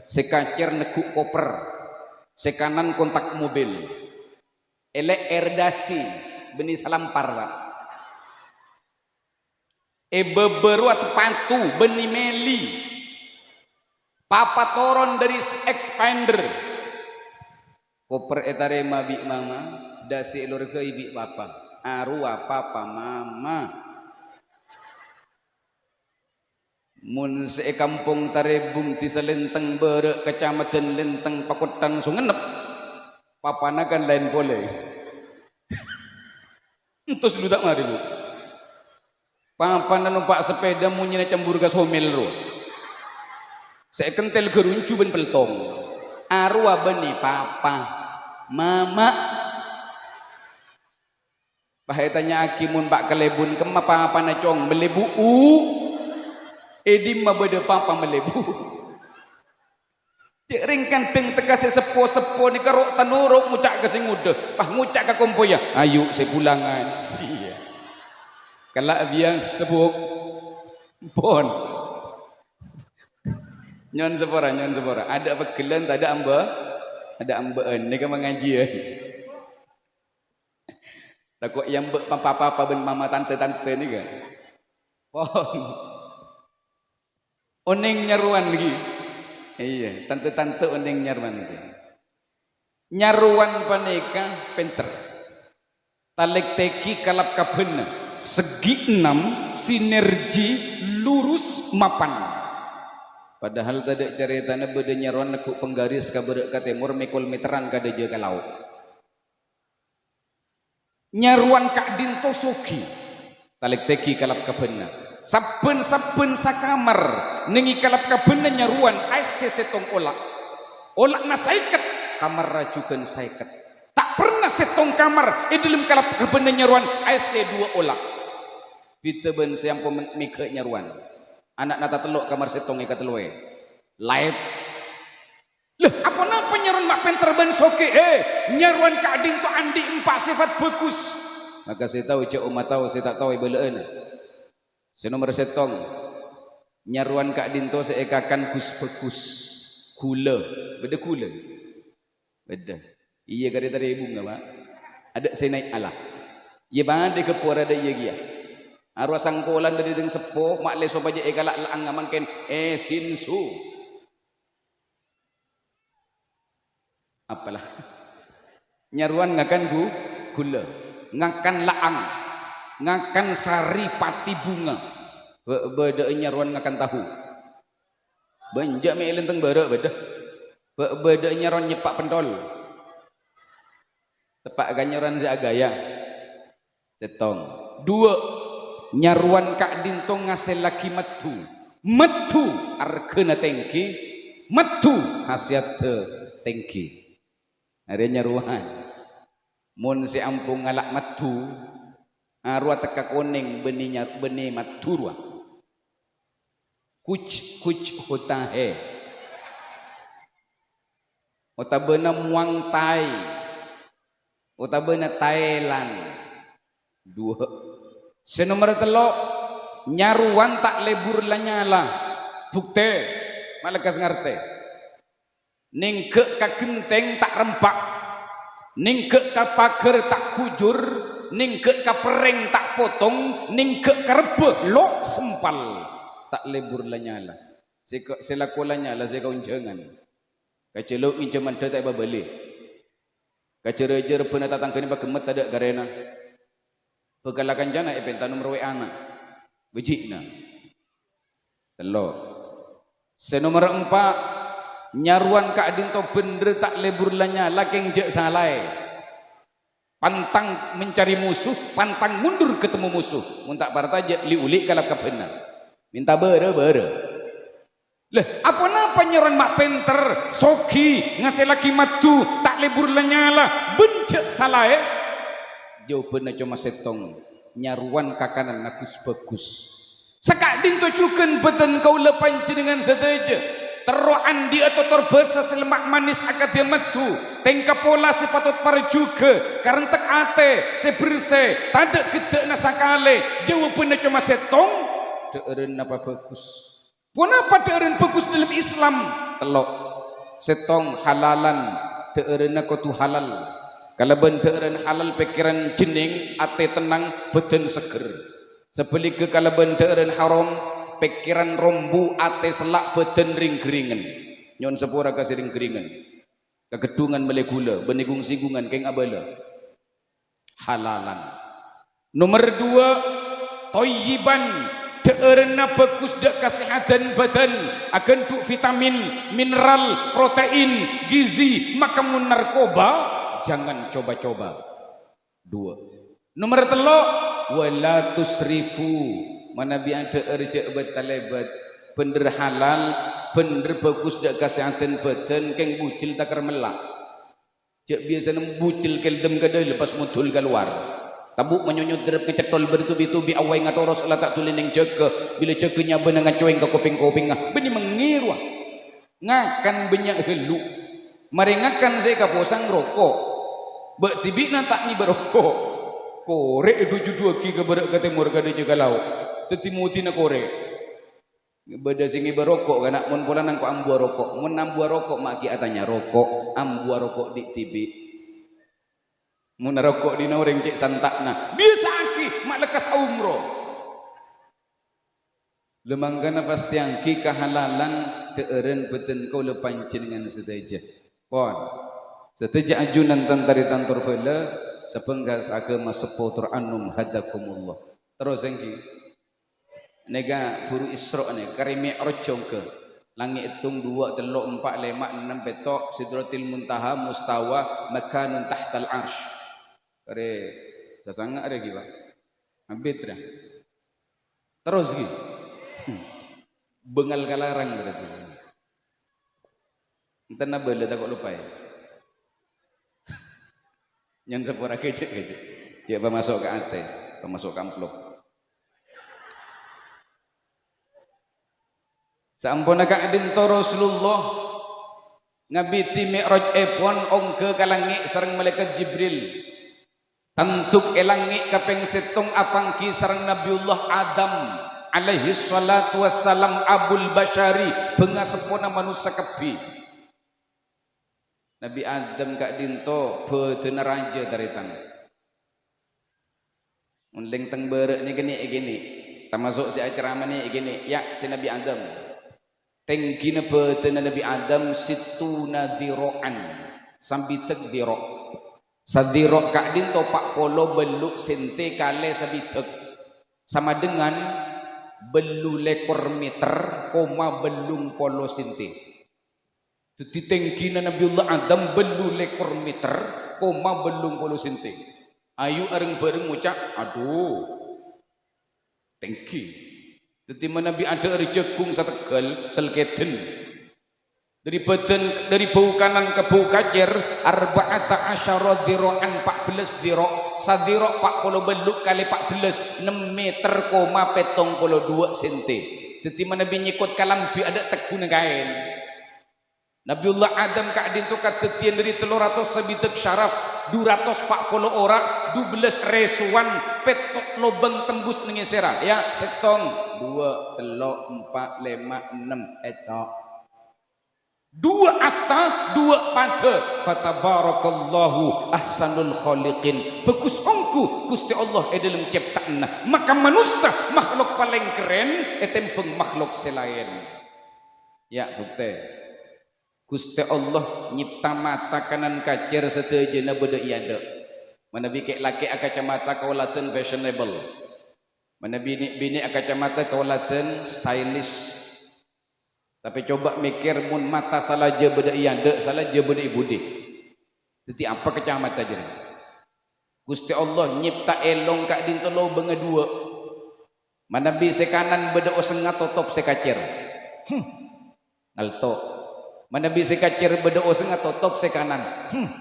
Speaker 2: sekacir nekuk koper sekanan kontak mobil, elek erdasi, benih salampar pak. Beberua sepatu, benih meli, papa toron dari expander, koper etare mabi mama, dasi lor ke ibi papa, arua papa mama. Mun se kampung tarebung ti salenteng bere kecamatan lenteng pakutan sungenep, papanakan lain boleh. Entus lu tak mari bu. Papan numpak sepeda munyina cembur gas homel ro. Saya kentel geruncu ben peltong. Arwa beni papa, mama. Bahaya tanya akimun pak kelebun kema papa na cong melebu edim ma bede papa melebu. Jering kanteng tekase sepo-sepo ni karok tanuruk ngucak ke sing udah. Pah ngucak ke kompoya. Ayo saya pulangan. Sia. Kalau biang sebuk pon nyon sepora ada pegelan tak ada ambaan ni kan mengaji ya takut yang papa ben mama tante ni kan pon oneng nyaruan lagi iya tante oneng nyaruan lagi nyaruan paneka penter talek teki kalap kabena segi 6 sinergi lurus mapan padahal tadi ceritanya beda nyaruan nekuk penggaris ke beda ke timur mikul meteran ke deje ke laut nyaruan kak dinto soki talik teki kalap kabena saben sakamar nengi kalap kabena nyaruan aise setong olak na saikat kamar rajukan saikat tak pernah setong kamar dalam kalap kabena nyaruan aise 2 olak bita ben siang pemikir nyaruan anak nata teluk kamar setong ikat telue live leh apa napa nyaruan mak penter ben soke nyaruan kading to andi 4 sifat bagus maka saya tahu cek umat tahu saya tak tahu beleen saya nomor setong nyaruan kading to saya ekakan kus bagus gula beda gula beda iya kari tadi ibu enggak pak ada saya naik Allah iya bang ke pura ada iya gia arwah sangkolan dari deng sepo mak leso baje galak laang ngamangken sinsu apalah nyaruan ngakan gula ngakan laang ngakan sari pati bunga beda nyaruan ngakan tahu banjak me lenteng bara beda nyaruan nyepak pentol tepak ganyaran gaya setong 2 nyaruan kak dintong ngasih laki metu arkena tengki metu hasiat tengki ada nyaruan mun si ampung ngalak metu arwah teka koneng benih maturwa kuch hotahe otabena muang tai otabena Thailand 2 senomor telok nyaruan tak lebur lanyala bukte malakas ngarte ningke ka genteng tak rempak ningke ka pager tak kujur ningke ka pereng tak potong ningke ka rebe lok sempal tak lebur lanyala selaku lanyala saya kaunjangan kaceluk incaman tak babali kacerejer pernah tatang kini bagemet ada garena pegalakan jana epenta nomor anak bejikna telok senomor 4 nyaruan kak dinto bener tak lebur lanya lakeng jek salai pantang mencari musuh pantang mundur ketemu musuh muntak partajat liulik kalap kabena minta bere leh apa napa nyaruan mak penter soki ngasih laki matu tak lebur lanyala bencek salai jawabannya cuma setong nyaruan kakanan nakus bagus sekak dinto cuken beten kau lepan dengan seteja teroan di atau terbesa selemak manis akad dia metu tengka pola sepatut para juga karentek ate seberse tanda gede nasakale jawabannya cuma setong deren apa bagus kenapa deren bagus dalam Islam telok setong halalan teurena ko tu halal. Kalau benteureun halal pikiran jening, ate tenang, beten seger. Sepelike kalau benteureun haram, pikiran rombu, ate selak, beten ring-geringan. Nyon sepura kasih ring-geringan. Kegedungan mele gula, benigung singgungan keng abala. Halalan. Nomor 2, thayyiban. Teurena bagus dak kesehatan badan, akan tu vitamin, mineral, protein, gizi, maka mun narkoba jangan coba-coba. 2. Nomor 3, wala tusrifu. Mana bi ada erjek betalebat, bener halal, bener bagus dak kesehatan badan, keng bucil takar melak. Cek biasa nem bucil keldem kada lepas mutul keluar. Tabuk menyonyot derep kecetol bertubi-tubi awai ngatoros lah tak tulen yang jaga. Bila jaganya benang coeng ke koping-koping beni mengiru ngakan banyak helu. Mari ngakan saya kaposang rokok. Bak tibik tak ni berokok. Korek 72 ki ke berak ke timur ke juga laut. Tetimuti na korek. Beda singi berokok kana mun pola nang ko ambua rokok. Mun ambua rokok mak ki atanya rokok, ambua rokok di tibik. Mun rokok di orang cek santakna biasa aki mak lekas umroh lemanggana pasti angki kehalalan teeren beten kau lepancin dengan sedaja pon seteja ajunan tantari tantor fela sepenggas agama sepotur anum hadakumullah terus angki nega buru isra ne kari mi'raj ke langit hitung 2 3 4 5 6 petok sidratil muntaha mustawa makanun tahtal arsh kare sasanga ada giba habis dah terus gi bengal kalarang berarti enten na bela tak lupa ya yang sepura kecek coba masuk ke ate masuk ke amplop sampuna ka dinto Rasulullah ngabiti mi'raj epon ongke kalangi sareng malaikat Jibril tantuk elangi kapeng setong apangki sareng Nabiullah Adam alaihi salatu wassalam abul basyari pengasepona manusia kepi Nabi Adam kak dinto beuteuh raja taritan mun leng teng beureuh ni gini termasuk si acara ni gini ya si Nabi Adam tenggina beuteuh Nabi Adam situna diroan sambitek dirok sadirok kak dinto pak polo beluk sente kale sabitek sama dengan belu lekor meter koma belung polo sente jadi tengkina Nabiullah Adam belu lekor meter koma belung polo sente ayu areng bareng ngucap aduh tengki jadi Nabi ada rejegung sategal selketen dari badan dari bau kanan ke bau kacer arba'ata asyara diro'an 14 dirok sadirok 40 beluk kali 14 6 meter koma petong polo 2 sente jadi mana binyikut kalampi ada tekun kain Nabiullah Adam kak dintu katetian dari 300 sebitek syaraf 240 orang 12 resuan petok lobang tembus nengesera ya setong 2 3 4 5 6 etok 2 asta 2 pada fatabarakallahu ahsanul khaliqin bagus ongku Gusti Allah dalam ciptaan maka manusia makhluk paling keren etempeng makhluk selain ya bukti Gusti Allah nyipta mata kanan kacer setejana beda iada mana bikek laki kacamata kaulatan fashionable mana bini kacamata kaulatan stylish tapi coba mikir mun mata salah je beda ianda salah je beda ibudi jadi apa kacamata je Gusti Allah nyipta elong kak dinto lo benga 2 mana bi sekanan beda osenga totop sekacir ngalto mana bi sekacir beda osenga totop sekanan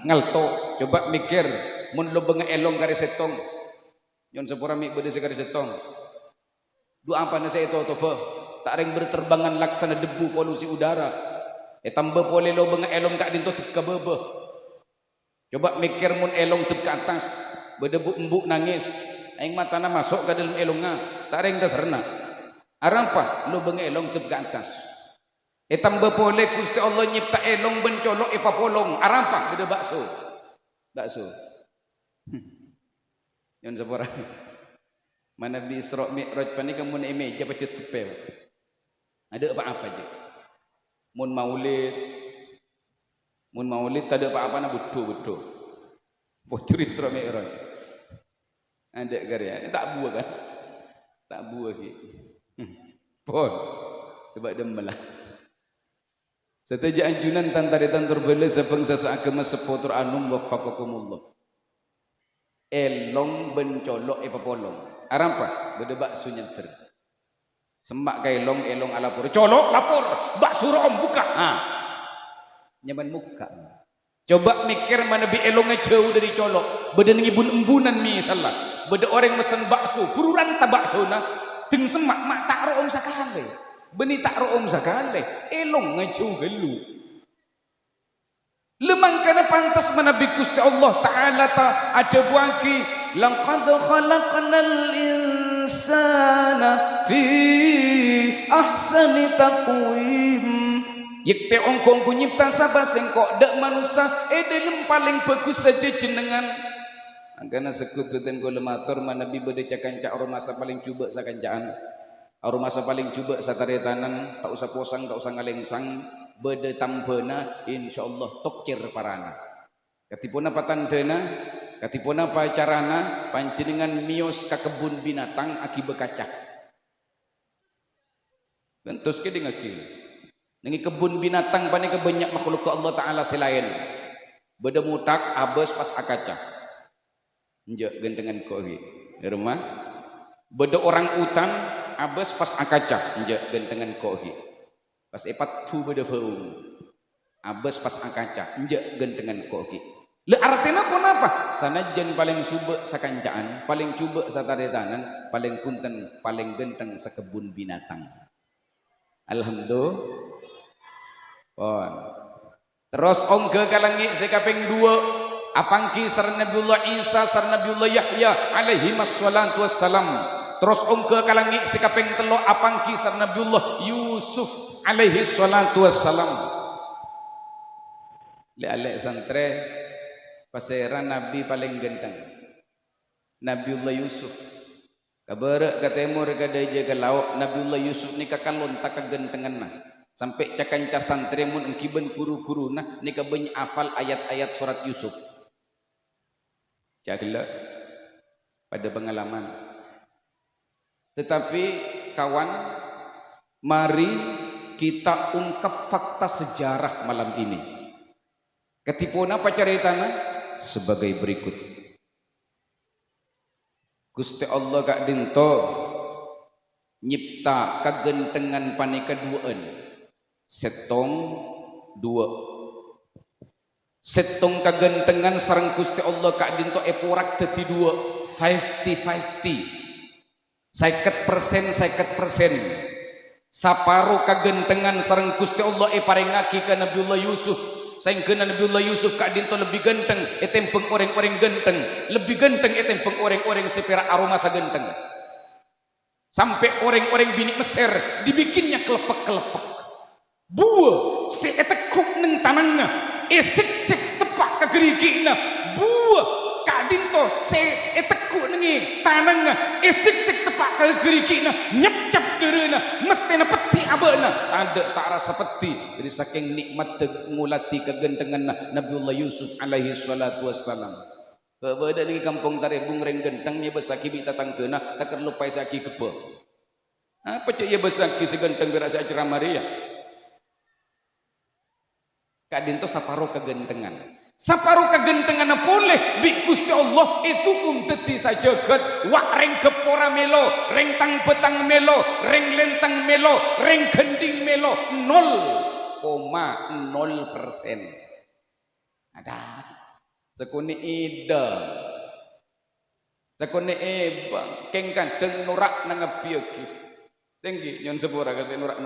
Speaker 2: ngalto coba mikir mun lo benga elong kari setong nyon sepura mik beda sekari setong dua apa nasa itu topa tak ring berterbangan laksana debu polusi udara tambah pole lo benga elong kak dinto teka bebe coba mikir mun elong tep ke atas berdebu embuk nangis aing matana masuk ke dalam elongnya tak ring dasarna arapa lo benga elong tep ke atas tambah boleh Gusti Allah nyipta elong bencolok papolong. Arapa beda bakso. Bakso. Yon sepora. Mana bi Isra Mi'raj pani kamu na meja pacet sepel. Ada apa-apa je. Mun maulid tak ada apa-apa na betul-betul. Bocor Isra Mi'raj. Ada karya. Tak buah kan? Tak buah gitu. Pon. Coba demelah. Setaja anjunan tantaritan terbela sebangsa seagama sepotur anum wafakakumullah. Elong bencolok papolong. Arampa beda bakso nyanter. Semak kai elong alapur. Colok lapor. Bakso rom buka. Nyaman muka. Coba mikir mana bi elongnya jauh dari colok. Beda ngibun embunan misalnya. Beda orang mesen bakso. Pururan ta bakso na. Teng semak mak tak rom sakale. Beni tak room sakale, elong ngajau gelu. Lemang kana pantas menabi Gusti Allah Ta'ala ta ada buaki. Laqad khalaqnal insana fi ahsani taqwim. Yekte ongkong kunyipta sabah sengkok dak manusia dalam paling bagus saja jenengan. Angkana sekut beten golemator manabi bade cakanca orang masa paling cuba sakancaan. Aru masa paling cuba satare tanan tak usah posang tak usah ngalengsang bede tambena insyaallah tokcer parana katipun apa tandena katipun apa carana panjenengan mios ka kebun binatang aki bekacak bentos ke dengaki nengi kebun binatang pane ke banyak makhluk Allah Taala selain bede mutak abes pas akaca enjak gendengan kohi rumah bede orang utan abes pas akaca enjak gentengan kohi pas epat tu beda feung abes pas akaca enjak gentengan kohi le artinya pun apa sanajan paling suba sakancaan paling cuba sataretanan paling punten paling genteng sekebun binatang alhamdulillah pon terus ongge kalangi sekaping 2 apangki sareng Nabiullah Isa sareng Nabiullah Yahya alaihi wassalatu wassalam. Terus ongke kalangi sikapeng telo apang kisah Nabiullah Yusuf alaihi salatu wassalam. Le santre paseran nabi paling genteng. Nabiullah Yusuf. Kabar ka timur ka deje ka laut Nabiullah Yusuf ni kakalon ta kagentengan na. Sampai cakanca santre mun engkiben guru-guru nah ni ka beny afal ayat-ayat surat Yusuf. Jagla pada pengalaman. Tetapi kawan, mari kita ungkap fakta sejarah malam ini. Ketipun apa caritana? Sebagai berikut. Gusti Allah kak dinto nyipta kagentengan panika duaan. Setong 2. Setong kagentengan sareng Gusti Allah kak dinto eporak dadi 2. 50-50. 50%. Saparo kagentengan sareng Gusti Allah paringaki ka Nabiullah Yusuf. Saengkeuna Nabiullah Yusuf ka dinto lebih genteng tempeng orang-orang genteng, lebih genteng tempeng orang-orang sepera aroma sagenteng. Sampai orang-orang bini Mesir dibikinnya kelepek-kelepek. Buah si etekuk neng tanangna, sik tepak ka gerigina. Buah kadinto se eteku nengi tanangna sik tepak ka gerigina nyep-nyep dereuna mestena peti abeuna ada tak rasa peti dari saking nikmat ngulati kegentengan Nabiullah Yusuf alaihi salatu wassalam. Kebeda di kampung Tarebung reng gentengnya besaki bita tangkeuna tak lupai saki kepe. Apa cek ya besaki segenteng berasa ceramah dia. Kadinto saparo kegentengan. Saparo kagentengan boleh bi Gusti Allah itu teti sajagat wak reng kepora melo reng tang petang melo reng lentang melo reng gending melo 0,0%. Ada sekuni ida sekuni eba keng kadeng nurak nang biyogi tinggi nyon sepura kasih nurak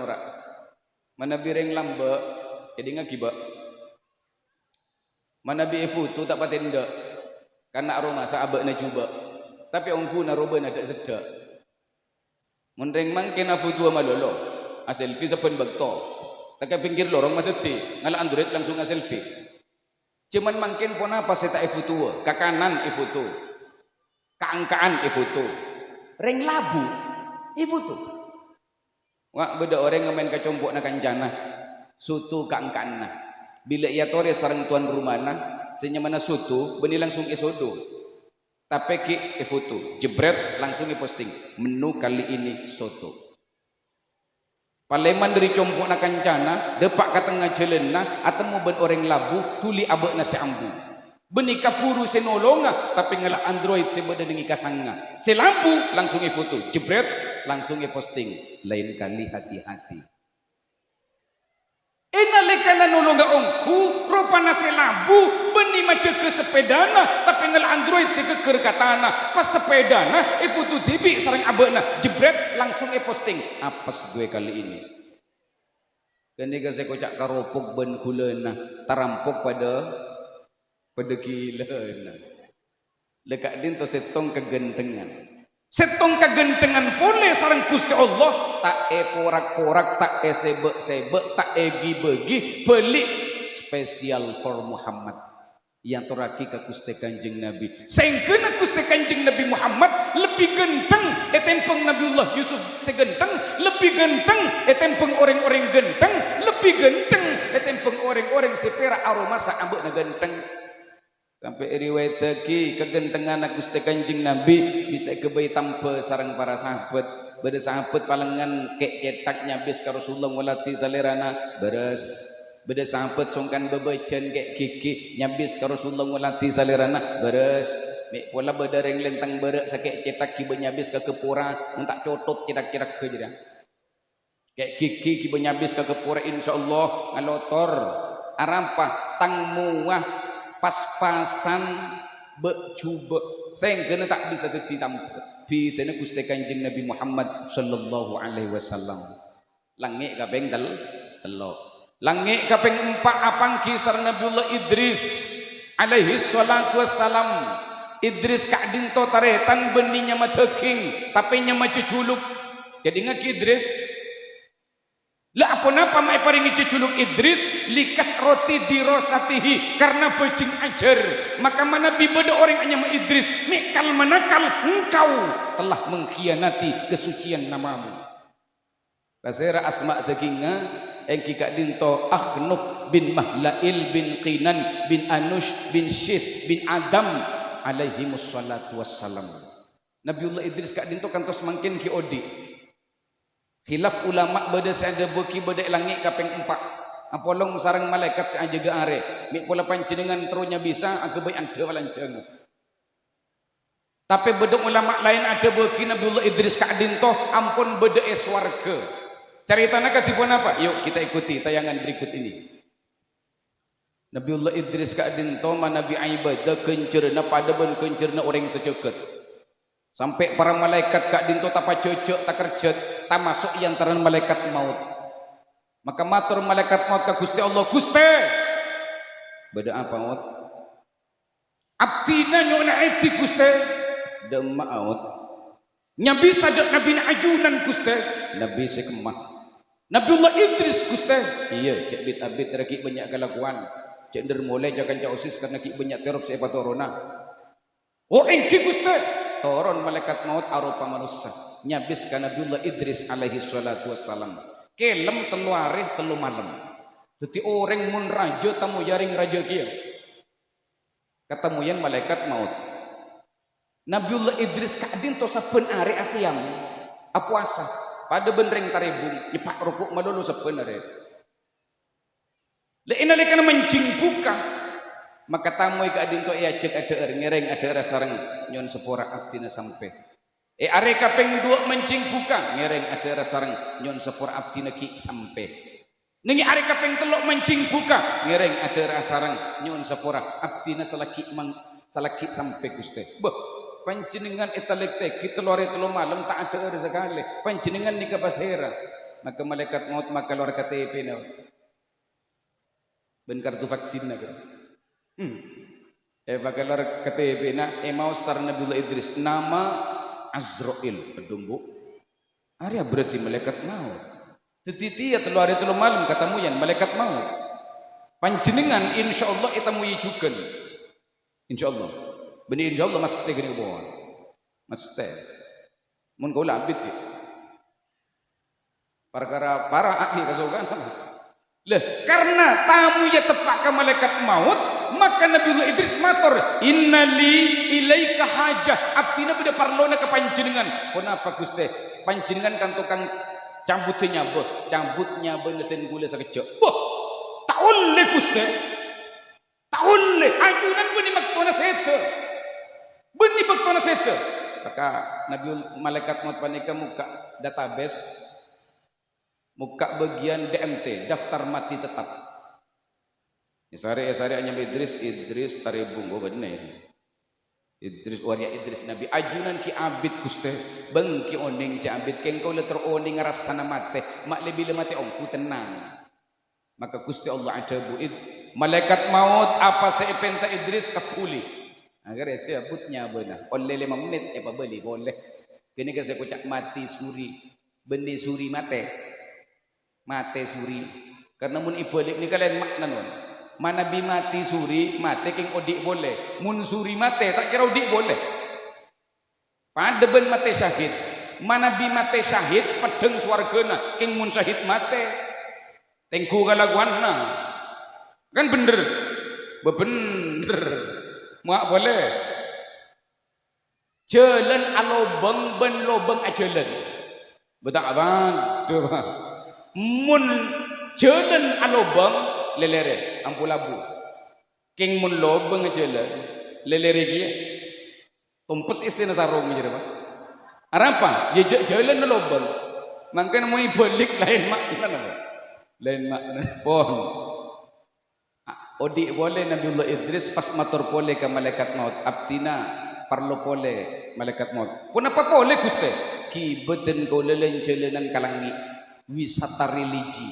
Speaker 2: mana bireng lamba jadi ngagiba mana bi foto tak paten dak karena aroma sahabat na cuba tapi ongku na roba na dak sedak mun reng mangke na foto malolo selfie saben bagto tak pinggir lorong mateti ngala Android langsung nge selfie. Cuman makin pun apa saya tak foto, ke kanan foto, ke angkaan foto, reng labu foto. Wah beda orang ngemain kecompok na kancana, sutu ke angkaan na. Bila ia tore sarang tuan rumah na, senyamana sutu, beni langsung sodo. Tapi ki foto, jebret langsung posting. Menu kali ini soto. Paleman dari compok na kancana, depak ka tengah jalan na, atau ben orang labu, tuli abek na si ambu. Beni kapuru senolonga, tapi ngala Android sebeda dengi kasanga. Si lampu langsung foto, jebret langsung posting. Lain kali hati-hati. Inalekana nolonga ongku, rupana si lampu, beni macam ke sepedana, tapi ngala Android si keker katana. Pas sepedana, foto tibi sarang abek na, jebret langsung posting. Apes gue kali ini. Ketika saya kocak karopok ben kulena, tarampok pada kilena. Lekak din to setong kegentengan. Setong kegentengan boleh sarang Gusti Allah, tak porak-porak, tak sebek-sebek, tak bagi beli spesial for Muhammad. Yang teraki ke Gusti Kanjeng Nabi. Sehingga Gusti Kanjeng Nabi Muhammad lebih genteng etempeng Nabiullah Yusuf segenteng, lebih genteng etempeng orang-orang genteng, lebih genteng etempeng orang-orang sepera aroma saambek na genteng. Sampai riwayat lagi kegentengan Gusti Kanjeng Nabi bisa kebayi tanpa sarang para sahabat. Beda sahabat palengan kek cetaknya bis ka Rasulullah walati salerana beres. Beda sahabat songkan bebecan kek kiki nyabis ka Rasulullah walati salerana beres. Mek pola beda reng lentang berek sakek cetak ki nyabis ka kepura untak cotot cetak-cetak ke jeda. Kek kiki ki nyabis ka kepura insyaallah ngalotor arapa tang muah pas-pasan becuba sehingga tak bisa ditampak pitene Gusti Kanjeng Nabi Muhammad sallallahu alaihi wasallam. Langit kaping telok, langit kaping 4 apang kisar Nabiullah Idris alaihi salatu wassalam. Idris kak dinto taretan beninya mateking tapi nya macuculuk. Jadi ngaki Idris lah apa-apa mai paringi cuculuk Idris likat roti dirosatihi karena bajing ajar. Maka mana bibada orang hanya Idris mikal manakal engkau telah mengkhianati kesucian namamu. Kasera asma daginga engki kak dinto Akhnuf bin Mahlail bin Qinan bin Anush bin Syith bin Adam alaihi wassalatu wassalam. Nabiullah Idris kak dinto kantos mangkin ki odi. Khilaf ulama beda seada beki beda langit kaping 4. Apolong sarang malaikat seaja gaare. Mik pola panjenengan terunya bisa agabai anda walanceng. Tapi beda ulama lain ada beki Nabiullah Idris kak dinto ampun beda warga. Caritana katipun apa? Yuk kita ikuti tayangan berikut ini. Nabiullah Idris kak dinto manabi ibadah kencerna pada ben kencerna orang seceket. Sampai para malaikat kak dinto tapa cocok tak kerjet tak masuk yang teran malaikat maut. Maka matur malaikat maut ke Gusti Allah, Gusti beda apa maut? Abdina nyona eti Gusti demak maut. Nya bisa dek nabi ajunan Gusti nabi sekemah. Nabiullah Idris Gusti iya cek bit abit raki banyak kelakuan cek dermole jangan causis karena ki banyak terop sepatorona. Oh engki Gusti toron malaikat maut arupa manusia nyabis ka Nabiullah Idris alaihi salatu wassalam kelem telu hari telu malam. Jadi orang mun raja tamu yaring raja kia katamuyan malaikat maut. Nabiullah Idris kadin to saben ari asiam apuasa pada benreng taribung nyepak rukuk malulu saben ari le inalekana mancing buka. Maka tamu ka adin to ia cek ada ngereng ada sareng nyon sepora abdina sampai. Are kaping 2 mancing buka ngereng ada sareng nyon sepora abdina ki sampai. Nengi are kaping 3 mancing buka ngereng ada sareng nyon sepora abdina salaki sampai Gusti. Beh panjenengan eta lekte kita lore telu malam tak ada sekali. Panjenengan nika pasera. Maka malaikat maut maka lor KTP na. Ben kartu vaksin na. Bagalar KTP na mau sar Nabiullah Idris nama Azrail pedunggu. Arya berarti malaikat maut. Tetiti ya telu hari telu malam katamu yan malaikat maut. Panjenengan insyaallah itamu yujukeun. Insyaallah. Benih insyaallah mesti gini bawa. Mesti. Mun kaula abid ki. Perkara para ahli kasukan. Lah karena tamu ya tepak ke malaikat maut, maka Nabiullah Idris matur, "Innali ilaika hajah." Abdina beda parlona ke panjenengan. Kenapa Gusti? Panjenengan kan tukang cambutnya nyabeh neten gula sakejak. Wah, tak oleh Gusti. Tak oleh. Ajunan benih maktona sete. Benih maktona sete. Maka Nabiul malaikat maut panika muka database, muka bagian DMT, daftar mati tetap. Isari hanya Idris taribung oh bener. Idris waria Idris Nabi ajunan ki abid Gusti. Bengki oning ci abid kengkau le teroning ngarasana mate, mak lebih lemate ongku tenang. Maka Gusti Allah ajabu malaikat maut apa seipenta Idris kapuli. Agar itu abutnya benar. Oleh 5 menit apa beli boleh. Kini kasi kucak mati suri, benih suri mate. Mate suri karena mun ibalik ni kalian makna non mana bi mati suri mate king odik boleh mun suri mate tak kira odik boleh pada ben mate syahid mana bi mate syahid pedeng swargana king mun syahid mate tengku kalaguanna kan bener mak boleh jalan alobeng ben lobeng ajalan betak abang tuh mun jalan alobang lelere ampulabu king mun lobang jalan lelere dia tumpes isina sarung jadi apa arapa ya jalan lobang mangkana mun balik lain makna pon odi boleh Nabiullah Idris pas matur pole ke malaikat maut abtina parlo pole malaikat maut kenapa pole Gusti ki beten kau lelen jalanan kalangi wisata religi.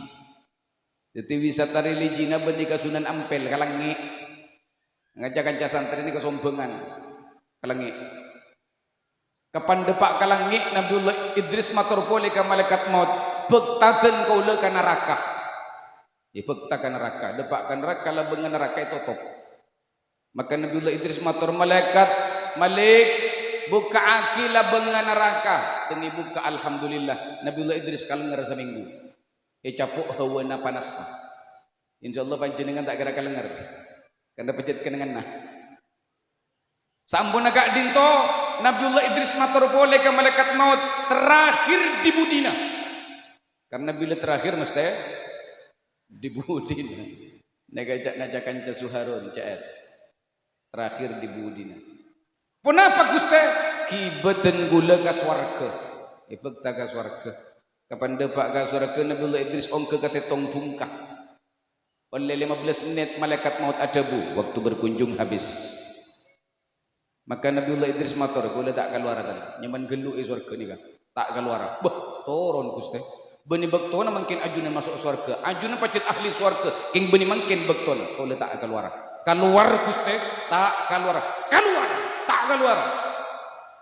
Speaker 2: Jadi wisata religi na benih kasunan ampel kalangi ngajak-ngajak santri ini kesombongan kalangi. Kapan depak kalangi Nabiullah Idris matur pole ke malaikat maut bektaken kau le ka neraka. Ya bektaken neraka, depak ka neraka la bengan neraka itu top. Maka Nabiullah Idris matur malaikat Malik buka akila bengan neraka tengi buka alhamdulillah Nabiullah Idris kalengar seminggu capuk hawana panasa insyaallah panjenengan tak kira kalengar karena pecet kenangan nah sampun agak dinto Nabiullah Idris matur pole ke malaikat maut terakhir di Budina karena bila terakhir mesti di Budina ngajakan Suharun CS terakhir di Budina. Kenapa Gusti? Kibeten gula ka swarga. Ibekta ka swarga. Kapan depak ka swarga Nabiullah Idris ongke ka setong bungkak. Oleh 15 menit malaikat maut adabu waktu berkunjung habis. Maka Nabiullah Idris matur gula tak keluar kan. Nyaman gelu swarga ni kan. Tak keluar. Bah, turun Gusti. Beni bektona mungkin ajunan masuk swarga. Ajunan pacet ahli swarga. King beni mungkin bektona. Gula tak keluar. Keluar Gusti, tak keluar. Tak keluar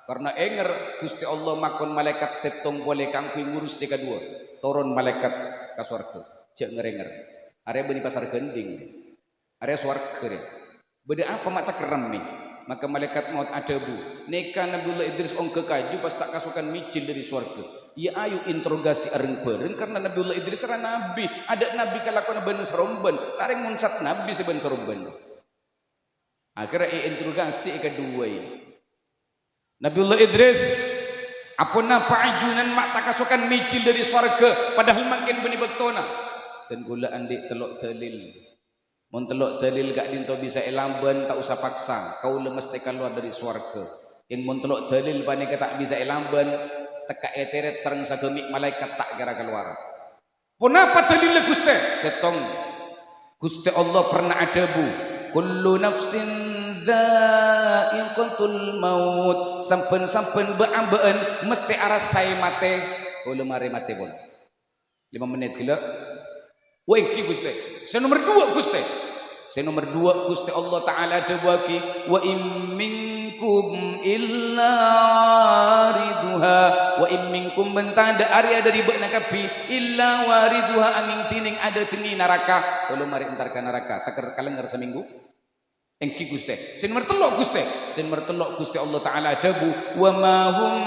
Speaker 2: karena enger Gusti Allah makon malaikat setong boleh kangku ngurus tiga dua turun malaikat ke swarga cek ngerenger area benih pasar gending area swarga beda apa mata kerem nih maka malaikat maut adabu neka Nabiullah Idris ongke kaju pas tak kasukan micil dari swarga ya ayu interogasi areng bareng karena Nabiullah Idris era nabi ada nabi kalakuan ben seromben taring munsat nabi seben seromben. Akhirnya interogasi kedua Nabiullah Idris apuna paajunan mak takasukan micil dari swarga padahal makin benih bektona dan gula andik telok telil mun telok telil gak dinto bisa elamban tak usah paksa kau lemes teka keluar dari swarga in mun telok telil panika tak bisa elamban teka eteret sareng sagemik malaikat tak gara keluar punapa telil Gusti setong Gusti Allah pernah adabu kullu nafsin dha'iqatul maut sampen beambeen mesti arasai mate kalau mari mate pun 5 menit gila wengki Gusti nomor 2 Gusti Allah Ta'ala dewaki wa im min minkum illa wariduha wa in minkum bentada ari ada ribet nak kapi illa wariduha angin tining ada teni neraka kalau mari entar ka neraka takar kalengar seminggu engki Gusti sin mertelok Gusti Allah taala dabu wa ma hum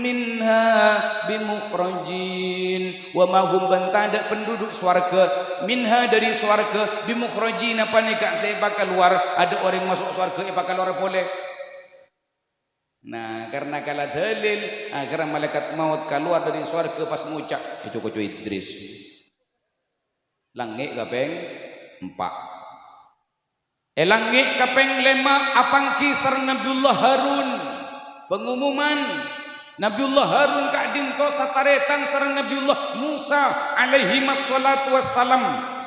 Speaker 2: minha bimukhrajin wa ma hum bentada penduduk swarga minha dari swarga bimukhrajin apa ni kak saya bakal keluar ada orang masuk swarga bakal keluar boleh. Nah, karena kala dalil, karena malaikat maut keluar dari swarga pas ngucap cucu-cucu Idris. Langit kapeng 4. Langit kapeng 5 apang kisar Nabiullah Harun. Pengumuman Nabiullah Harun kak dinto sataretan sareng Nabiullah Musa alaihi wassalatu wassalam.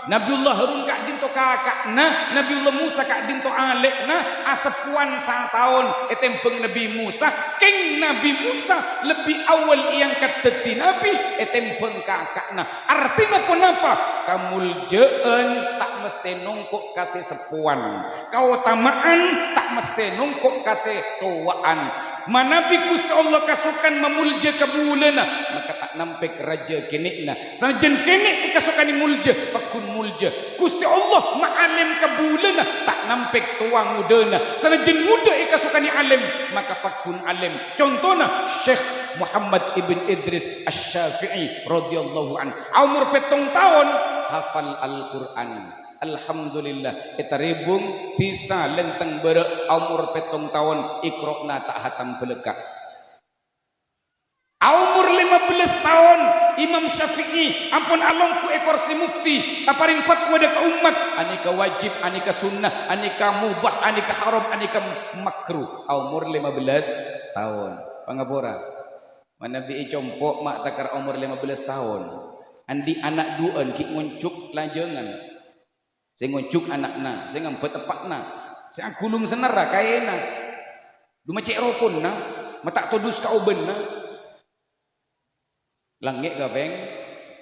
Speaker 2: Nabiullah Harun kak dinto kakakna, Nabiullah Musa kak dinto alekna, asepuan 1 tahun etempeng Nabi Musa, king Nabi Musa lebih awal yang kateti Nabi etempeng kakakna. Artinya kenapa? Kamul jeun tak mesti nungkuk kasih sepuan, kau tamaan tak mesti nungkuk kasih tuaan. Manabi Gusti Allah kasukan memulja kabulana maka tak nampek raja kenekna sajen kenek kasukan mulja pakun mulja Gusti Allah ma'alim kabulana tak nampek tuang mudana sajen muda kasukan alim maka pakun alim. Contohna Syekh Muhammad ibn Idris Asy-Syafi'i radhiyallahu an umur 7 tahun hafal Al-Qur'an. Alhamdulillah eta ribung tisa lenteng bere umur 7 tahun ikrokna tak hatam beleka. Umur 15 tahun Imam Syafi'i ampun alongku ekor si mufti taparing fatwa deka umat anika wajib anika sunnah anika mubah anika haram anika makruh umur 15 tahun pangapura mana bi compok mak takar umur 15 tahun andi anak duan ki nguncuk lajengan saya nguncuk anakna, saya ngampet tepakna, saya gulung senara kayena, duma cek rokonna, matak todus ka ubenna, langit kapeng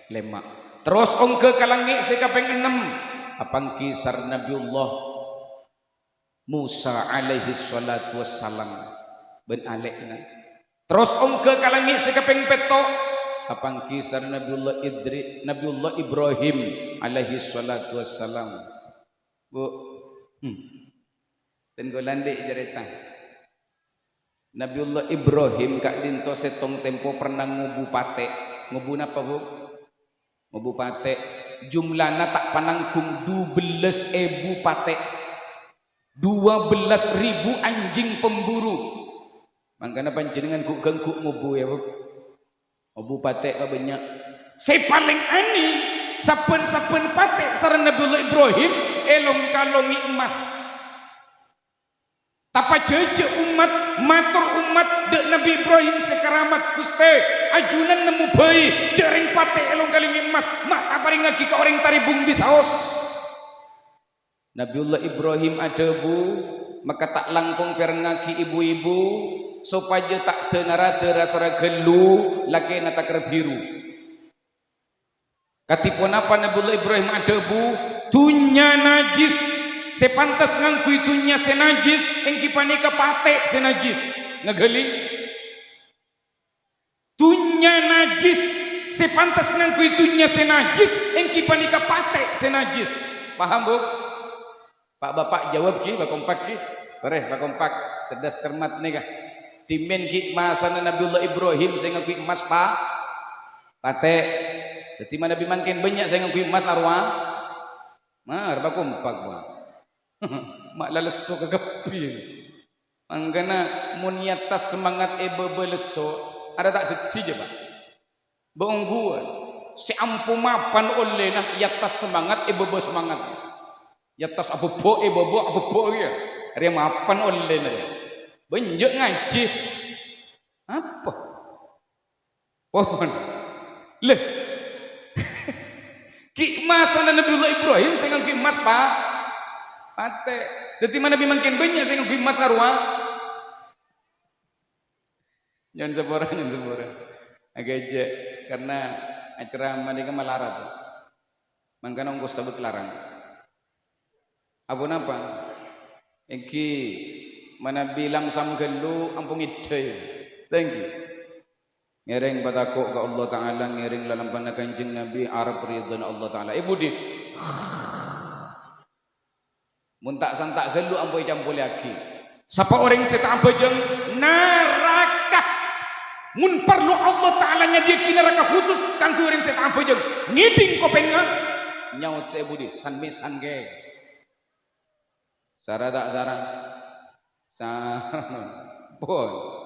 Speaker 2: 5, terus ongke ka langit saya kapeng 6, apang kisar Nabiullah Musa alaihi salatu wassalam ben alekna, terus ongke ka langit saya kapeng 7. Apang kisar Nabiullah Ibrahim alaihi salatu wassalam. Bu ten golande jareta Nabiullah Ibrahim kak dinto setong tempo pernah ngubu pate. Ngubu napa bu? Ngubu pate jumlahna tak panangkung 12.000 pate 12.000 anjing pemburu mangkana panjenengan ku ganggu ngubu ya bu Abu patek banyak. Saya paling aneh saben-saben patek sareng Nabiullah Ibrahim elong kalongi emas. Tapa jeje umat matur umat dek Nabi Ibrahim sekeramat Gusti ajunan nemu bayi jering patek elong kalongi emas mak taparing ngagi ka orang taribung bisaos. Nabiullah Ibrahim ada bu maka tak langkung perengaki ibu-ibu supaya tak tenarada rasa gelu laki natakar biru katipun apa Nabiullah Ibrahim ada bu tunya najis sepantas ngangkui tunya senajis engki panika patek senajis ngegeli tunya najis sepantas ngangkui tunya senajis engki panika patek senajis paham bu Pak Bapak jawab ki bakompak ki bareh bakompak cerdas cermat nih kah dimen ki masana Nabiullah Ibrahim saya ngakui emas pak patek jadi mana Nabi mangkin banyak saya ngakui emas arwah mar bakompak pak mak laleso kegepi mangkana muniatas semangat beleso ada tak deti je pak bohong gua si ampu mapan oleh nah yatas semangat semangat yatas abobo ya ada mapan oleh nah benjek ngaji apa pohon leh ki emas ana Nabiullah Ibrahim saya nganggo emas pak pate dadi mana Nabi makin banyak saya nganggo emas arwah jangan sepora agak aja karena acara mereka malarat mangkana ongkos sabut larang apa napa iki mana bilang sam gelu ampung ide. Thank you. Ngereng batakok ke Allah Ta'ala, ngereng dalam pandang kanjeng Nabi, Arab ridhan Allah Ta'ala. Ibu di muntak santak gelu ampoi campur lagi. Siapa orang setan bajang neraka. Mun perlu Allah Ta'ala nya dia kini neraka khusus kanggo orang setan bajang. Ngiding kopengan nyaut saya budi san misan ge. Sara tak sara? Pun.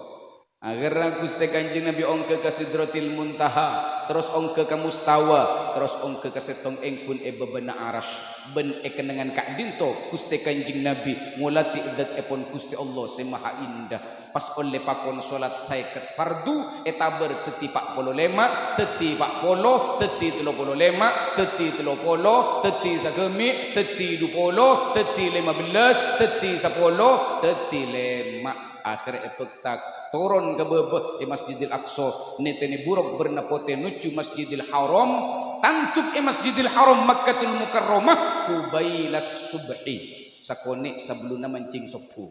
Speaker 2: Agar Gusti Kanjeng Nabi ongke ke Sidratil Muntaha, terus ongke ke Mustawa, terus ongke ke setong engkun bebena aras, ben kenangan kak dinto Gusti Kanjeng Nabi mulati edat epon Gusti Allah semaha indah. Pas oleh pakon solat saikat fardu etaber teti pak polo lema, teti pak polo, teti telo polo lema, teti telo polo, teti sagemi, teti du polo, teti 15, teti sapolo, teti lema. Akhir epektak turun ke bebeh di Masjidil Aqsa netene buruk bernapote nuju Masjidil Haram tantuk Masjidil Haram Makkatul Mukarramah kubailas subhi sakone sebelumna mancing subuh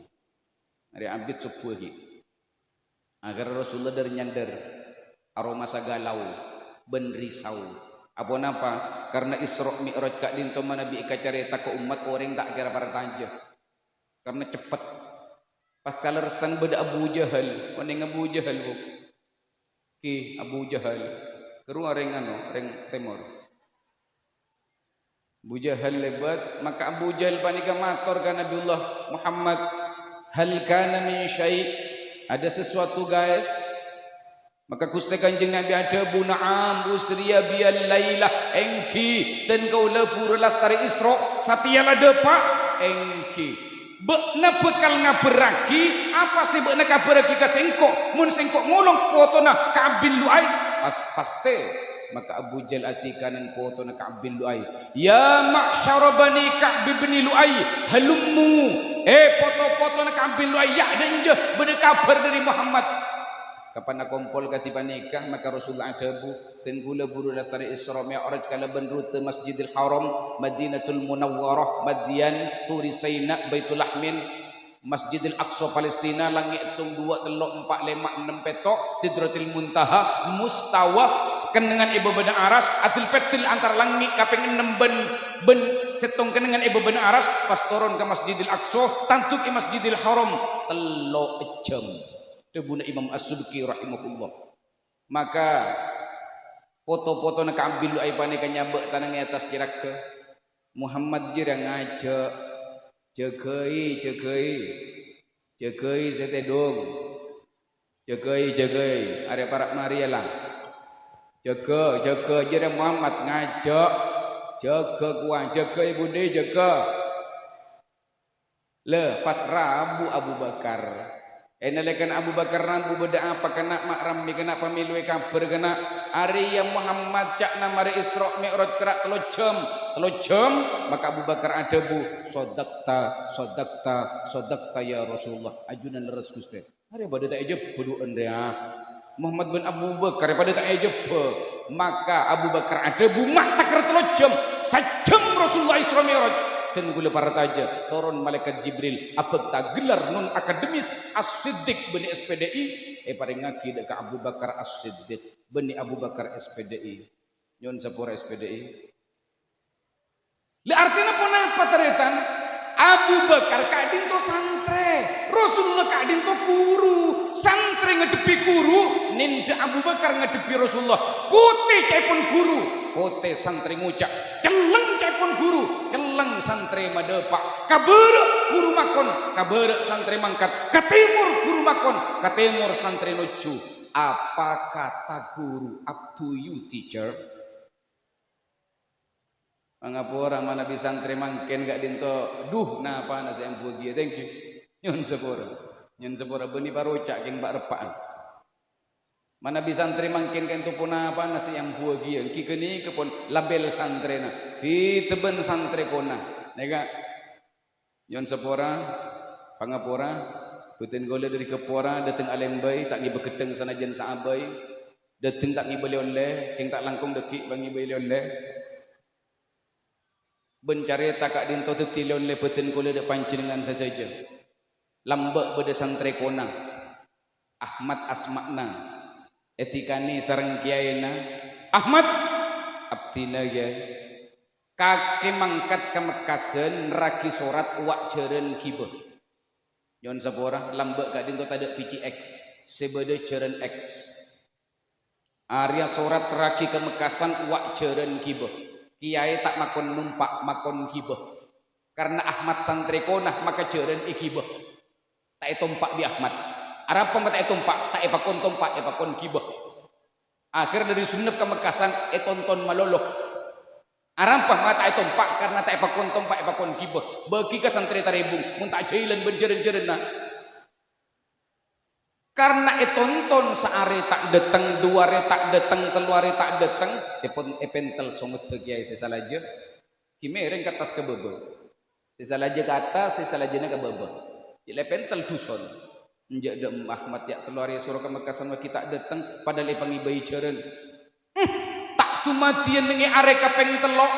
Speaker 2: hari abid subuh lagi agar Rasulullah dari nyandar aroma sagalau ben risau apa napa karena Isra Mi'raj kak dinto Nabi ikacarita ke umat orang tak kira para tanja karena cepat. Pas kalersan beda Abu Jahal, mana Abu Jahal bu? Ki Abu Jahal, keruang reng temor. Abu Jahal lebat, maka Abu Jahal panika matur ka Nabiullah Muhammad, hal kana min syai'? Ada sesuatu guys? Maka Gusti Kanjeng Nabi ada bu na'am usriya biyal lailah engki dan kau lepur lastari Isra satiala depa engki. Bekna bekal ngaberaki apa sih bekna kaberaki ka sengkok mun sengkok ngulung fotona Ka'bil Lu'ay paste maka Abu Jahal atikanan fotona Ka'bil Lu'ay ya ma'syara bani Ka'b bin Lu'ay halummu foto-fotona Ka'bil Lu'ay ya denje beda kabar dari Muhammad kapan kumpul katiba nikah maka Rasulullah ada bu dan gula buru lastari Isra Mi'raj kala ben rute Masjidil Haram Madinatul Munawwarah Madian Turi Saina Baitul Lahmin Masjidil Aqsa Palestina langit tung 2 3 4 5 6 petok Sidratil Muntaha Mustawa kenengan bebena aras atil petil antar langit kaping 6 ben setong kenengan bebena aras pas turun ke Masjidil Aqsa tantuk ke Masjidil Haram 3 jam Tebuna Imam As-Subki rahimahullah. Maka foto-foto nak ambil lu aibane ka nyabek tanang atas kirak ke Muhammad jira ngajak jagai setedong jagai are para Maria lah jaga jira Muhammad ngajak jaga kuang jaga ibu de jaga le pas Rabu Abu Bakar enalekan Abu Bakar rambu beda apa kena makram kena pemilu kabar kena hari yang Muhammad cak namari Isra Mi'raj kerak 3 jam maka Abu Bakar ada bu sodakta ya Rasulullah ajunan leres Gusti hari pada tak ejep bedu anda Muhammad bin Abu Bakar pada tak ejep maka Abu Bakar ada bu mak takar 3 jam sajam Rasulullah Isra Mi'raj dan gula para taja turun malaikat Jibril apa gelar non akademis As-Siddiq bani SPDI paring ngaki dek Abu Bakar As-Siddiq bani Abu Bakar SPDI nyon sapura SPDI le artinya pun apa teretan Abu Bakar kadinto santre Rasulullah kadinto guru santre ngadepi guru ninda Abu Bakar ngadepi Rasulullah putih caipun guru putih santri ngucap celeng caipun guru celeng santri madepak kaberek guru makon kaberek santri mangkat katimur guru makon katimur santri nuju apa kata guru up to you teacher mangapura mana bisa santri mangken gak dinto duh napa nasi empu dia thank you nyon sepura beni parocak yang bak repaan mana bisa santri mangkin kan tu pun apa nasi yang buah gia kikeni kepon label santri na fitben santri pona nega yon sepora pangapora putin gole dari kepora dateng alembai tak ngi beketeng sanajan saabai dateng tak ngi beli oleh yang tak langkung deki bangi beli oleh bencari takak dinto tetili oleh putin gole de pancingan saja lambek beda santri kona Ahmad Asmakna etikani sareng kiaina Ahmad abdina kiai kake mangkat ke Mekasen raki sorat uak jeren kibah yon sapora lambek kadin to tadak PCX sebeda jeren X Arya sorat raki ke Mekasan uak jeren kibah kiai tak makon numpak makon kibah karena Ahmad santri konah maka jeren ikibah tak tompak bi Ahmad Arab pun tak tompak tak epakon tompak epakon kibah akhir dari Sunep ke Mekasan tonton maloloh Arab pun tak tompak karena tak epakon tompak epakon kibah bagi ke santri tarebung mun tak jailan berjeren-jeren nah karena tonton seare tak datang dua re tak datang teluare tak datang epentel songot kiai sesalaja kimereng ke atas ke bebe sesalaja ke atas sesalajana ke bebe ile pentel duson njak dem Ahmad ya teluare suruh ke Mekasan kita datang padahal pangi bayi jeren tak tumatian nengi are kapeng telok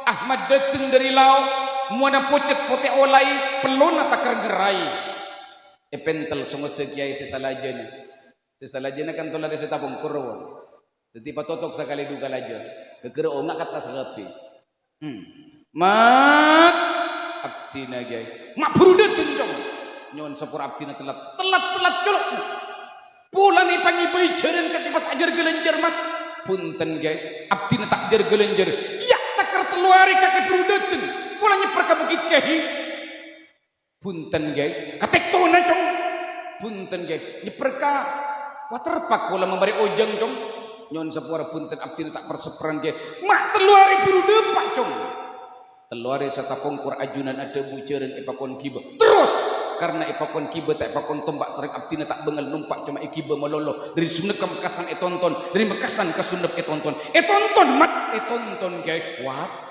Speaker 2: Ahmad datang dari laut muana pocet pote olai pelona takar gerai epentel songot kiai sesalajana kan tolare setapung kurwo dadi patotok sekali duga laja kegero ngak kata sagapi mat abdina kiai mak buru datang cong nyon sepur abdina telat colok pula nih pangi bayi jeren kecipas ajar gelenjer mat punten kiai abdina tak jar gelenjer ya takar teluari kakek buru datang pula nyeper ke bukit kiai punten kiai katek tona cong punten kiai nyeper ka waterpark pula memberi ojang cong nyon sepur punten abdina tak perseperan kiai mak teluari buru depak cong teluari satapong kur ajunan ada bujeran epakon kibah terus karena epakon kibah tak epakon tombak sereng abdina tak bengal numpak cuma ikibah meloloh dari Sunep ke Mekasan etonton dari Mekasan ke Sunep etonton mat etonton kayak what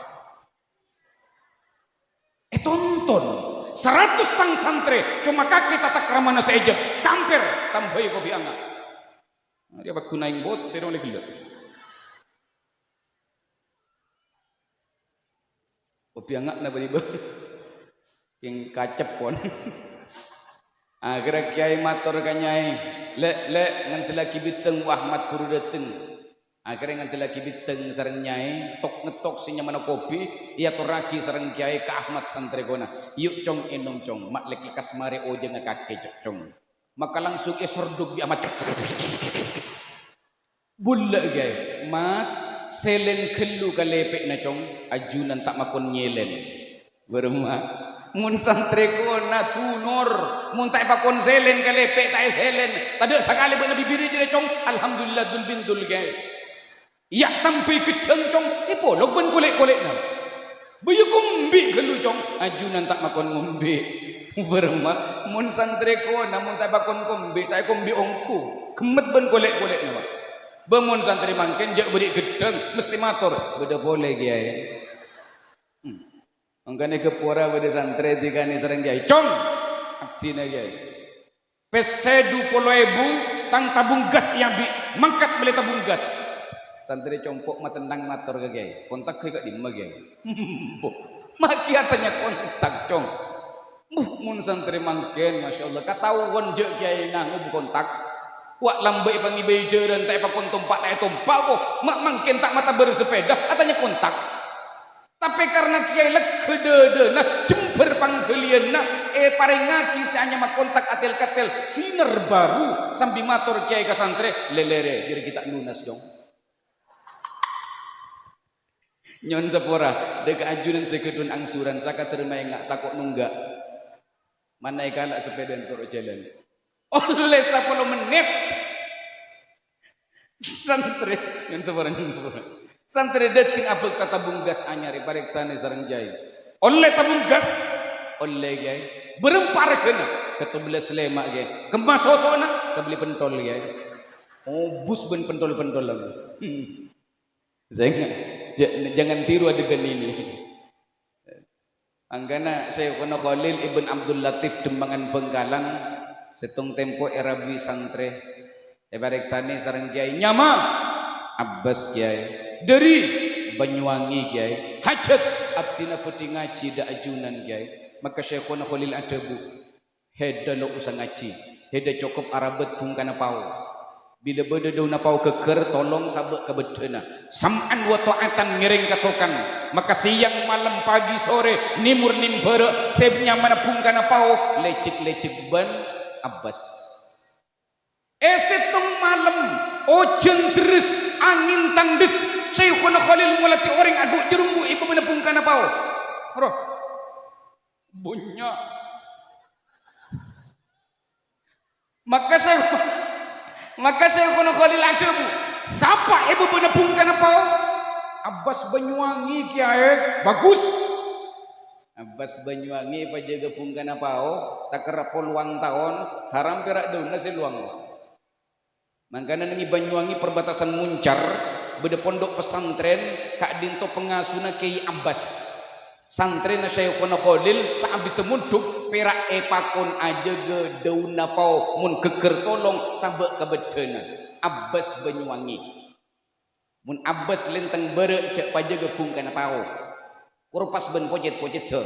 Speaker 2: etonton 100 tang santri cuma kaki tatak ramana seejap kamper tambai kopi angga dia bak kunaing bot tidak oleh gila kopi angga na baliba yang kacep pon akhirnya kiai matur kanyai le nganti lagi biteng Ahmad buru dateng akhirnya nganti lagi biteng sareng nyai tok ngetok sinya mana kopi ia turaki sareng kiai ke Ahmad santri kona yuk cong enom cong mak lek lekas mari oje ngakake cong maka langsung esorduk bi Ahmad bulle kiai mat selen kelu kalepek na cong ajunan tak makon nyelen berumah mun santri kona tunor mun tak pakon selen kalepek tak selen tadi sekali bener bibiri jadi cong alhamdulillah dul bintul gay ya tampi gedeng cong ipolog ben kolek-kolek na bayu kumbi gelu cong ajunan tak makon ngombe berma mun santri kona mun tak pakon kombe tak kombe ongku gemet ben kolek-kolek na bamun santri mangken jak beri gedeng mesti matur beda boleh kiai Angkane kepura pada santri dikani sereng kiai cong abdina kiai pesedu poloebu tang tabung gas yang bi mangkat beli tabung gas santri compok matendang matur ke kiai kontak ke di ma kiai maki atanya kontak cong mun santri mangken masyaallah katawon je kiai nang kontak wak lambai pangi bayi jeren tak pakon tumpak tak tumpak kok mak mangken tak mata bersepeda atanya kontak tapi karena kiai lek kedede nah jember panggelian nah parengaki hanya mak kontak atel-katel siner baru sambil matur kiai ke santri lelere jadi kita lunas dong nyon sepora deka ajunan sekedun angsuran saka terima enggak takut nunggak mana ikalak sepeda turut jalan oleh 10 menit santri nyon sepora santri dating abel kata bunggas anyari pariksane sareng jai oleh tabung gas oleh kiai berempar kena ketubelas lemak kiai kemas sosona kebeli pentol kiai oh bus ben pentol-pentol jangan tiru adegan ini anggana Syekhuna Khalil Ibn Abdul Latif Dembangan Bengkalan setung tempo erabi santri pariksane sareng kiai nyama Abbas kiai dari Banyuwangi kiai hajat abdina peti ngaji da ajunan kiai maka Syekhuna Khalil adabu heda lo usah ngaji, heda cukup arabet pun kana pau. Bila beda do na pau keker tolong sabek ke bedena. Sam'an wa ta'atan ngiring kasokan. Maka siang malam pagi sore nimur nimbere sebnya mana pun kana pau lecik ban Abbas. Esetong malam ojen deres angin tandes Syekhuna Khalil mulati orang aguk jerumbu ibu mana pun kana pau. Roh. Bunyak. Maka Syekhuna Khalil adamu siapa ibu menepungkan apa? Abbas Banyuwangi kiai bagus. Abbas Banyuwangi pajaga pungkan apa? Tak kerap luang tahun haram perak daun nasi luang. Makanya nengi Banyuwangi perbatasan Muncar beda pondok pesantren kak dinto pengasuna Kiai Abbas. Santri na Syekhuna Khalil saat ditemuduk perak epakon aja ge daun napau mun keker tolong sabek kebedena Abbas Banyuwangi mun Abbas lenteng bere cek pajaga pungkan napau kurpas ben pojet te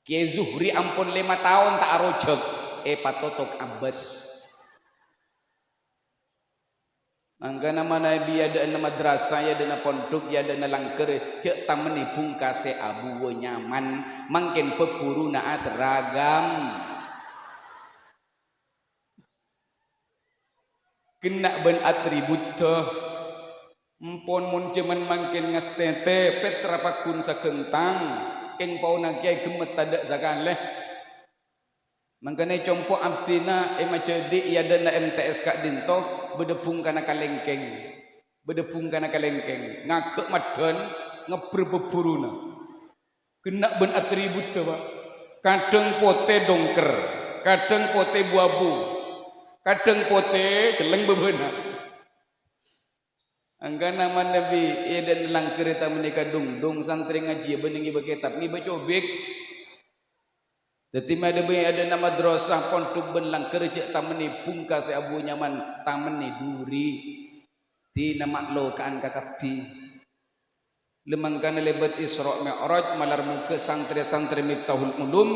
Speaker 2: Kiai Zuhri ampun 5 tahun tak arojek patotok Abbas. Angga nama Nabi ada na madrasah ya ada na pondok ya ada na langker cek tamani pungkase abu nyaman mangken pepuru na seragam kena ben atribut teh empon mun ceman mangken ngastete petra pakun sakentang keng pauna kiai gemet tada sakaleh mangkane compo abdina macedi ya ada na MTS kak dinto bedepung kana kalengkeng ngakek madan ngeberbeburuna kena ben atribut tuh Pak. Kadang pote dongker kadang pote buabu kadang pote geleng bebena angga nama Nabi dan langker ta menika dong santri ngaji benengi bekitab ni bacobek tetapi ada nama madrasah pondok benlang kerja tamani pungkas abu nyaman tamani duri di nama lo kaan kakapi lemangkan lebat Isra Mi'raj malar muka santri Miftahul Ulum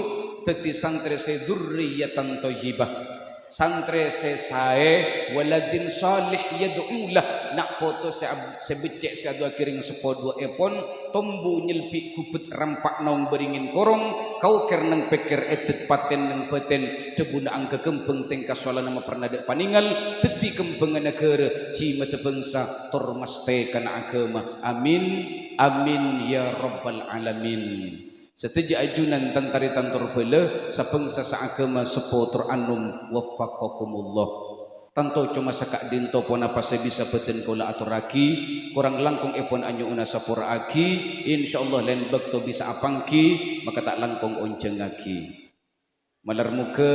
Speaker 2: teti santri sedurriyatan thayyibah santri sesae waladin salih yad'ulah nak foto sebecek seadua kiring sepodua epon tombu nyelpi kupet rampak naung beringin korong kau kerneng peker etet paten neng peten tebuna angka kempeng tengka soala nama pernah dek paningal teti kempengan negara cima tebengsa tormaste kana agama amin ya rabbal alamin. Seteja ajunan tantari tantor bela sapengsa saagama sepotur anum waffaqakumullah. Tanto cuma sakak dinto pun apa saya bisa beten kola aturaki kurang langkung epon anyo una sapura aki insyaallah lain bakto bisa apangki maka tak langkung onceng aki malar muka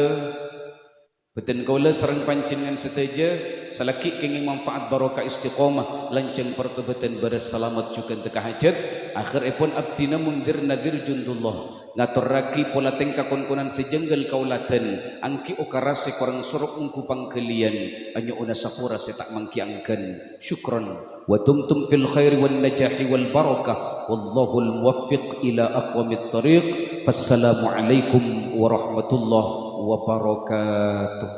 Speaker 2: beten kola serang pancingan seteja salaki kenging manfaat barokah istiqomah lanceng pertobatan beres selamat juga teka hajat akhir epon abdina mundir nadir jundullah ngatur raki pola tengka konkonan sejenggal kaulatan angki okarase korang suruk ungku pangkelian anyo una sapura setak mangkiangkan syukron wa tumtum fil khairi wal najahi wal barakah wallahul muwaffiq ila aqwamit tariq fassalamu alaikum warahmatullahi wabarakatuh.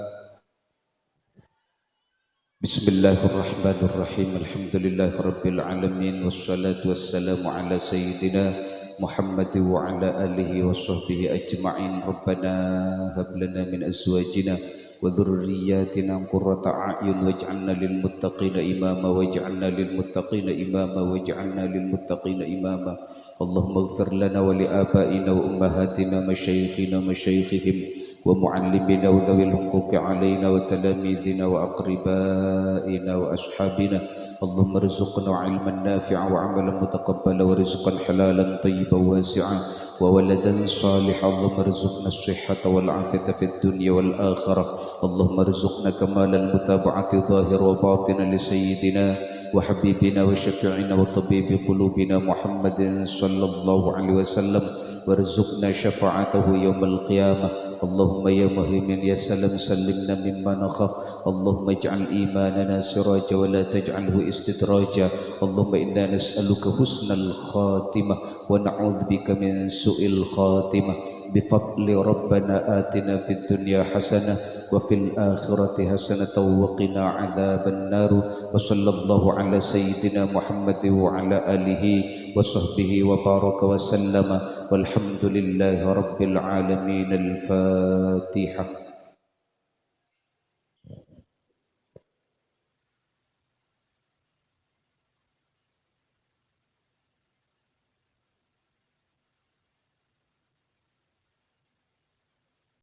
Speaker 2: Bismillahirrahmanirrahim. Alhamdulillahirabbil alamin wassalatu wassalamu ala sayyidina Muhammad wa ala alihi wa sahbihi ajma'in. Rabbana hab lana min azwajina wa dhurriyyatina qurrata a'yun waj'alna lil muttaqina imama waj'alna lil muttaqina imama waj'alna lil muttaqina imama. Allahumma ighfir lana wa li abaina wa ummahatina masyayikhina masyayikhihim ومعلمنا وذوي الحقوق علينا وتلاميذنا وأقربائنا وأصحابنا اللهم ارزقنا علما نافعا وعملا متقبلا ورزقا حلالا طيبا واسعا وولدا صالحا اللهم ارزقنا الصحة والعافية في الدنيا والآخرة اللهم ارزقنا كمال المتابعة ظاهر وباطن لسيدنا وحبيبنا وشفيعنا وطبيب قلوبنا محمد صلى الله عليه وسلم وارزقنا شفاعته يوم القيامة اللهم يا مهيمن يا سلام سلمنا مما نخاف اللهم اجعل إيماننا سراجا ولا تجعله استدراجا اللهم إنا نسألك حسن الخاتمة ونعوذ بك من سوء الخاتمة
Speaker 1: بفضل ربنا آتنا في الدنيا حسنة وفي الآخرة حسنة وقنا عذاب النار وصلى الله على سيدنا محمد وعلى آله وصحبه وبارك وسلم والحمد لله رب العالمين. الفاتحة.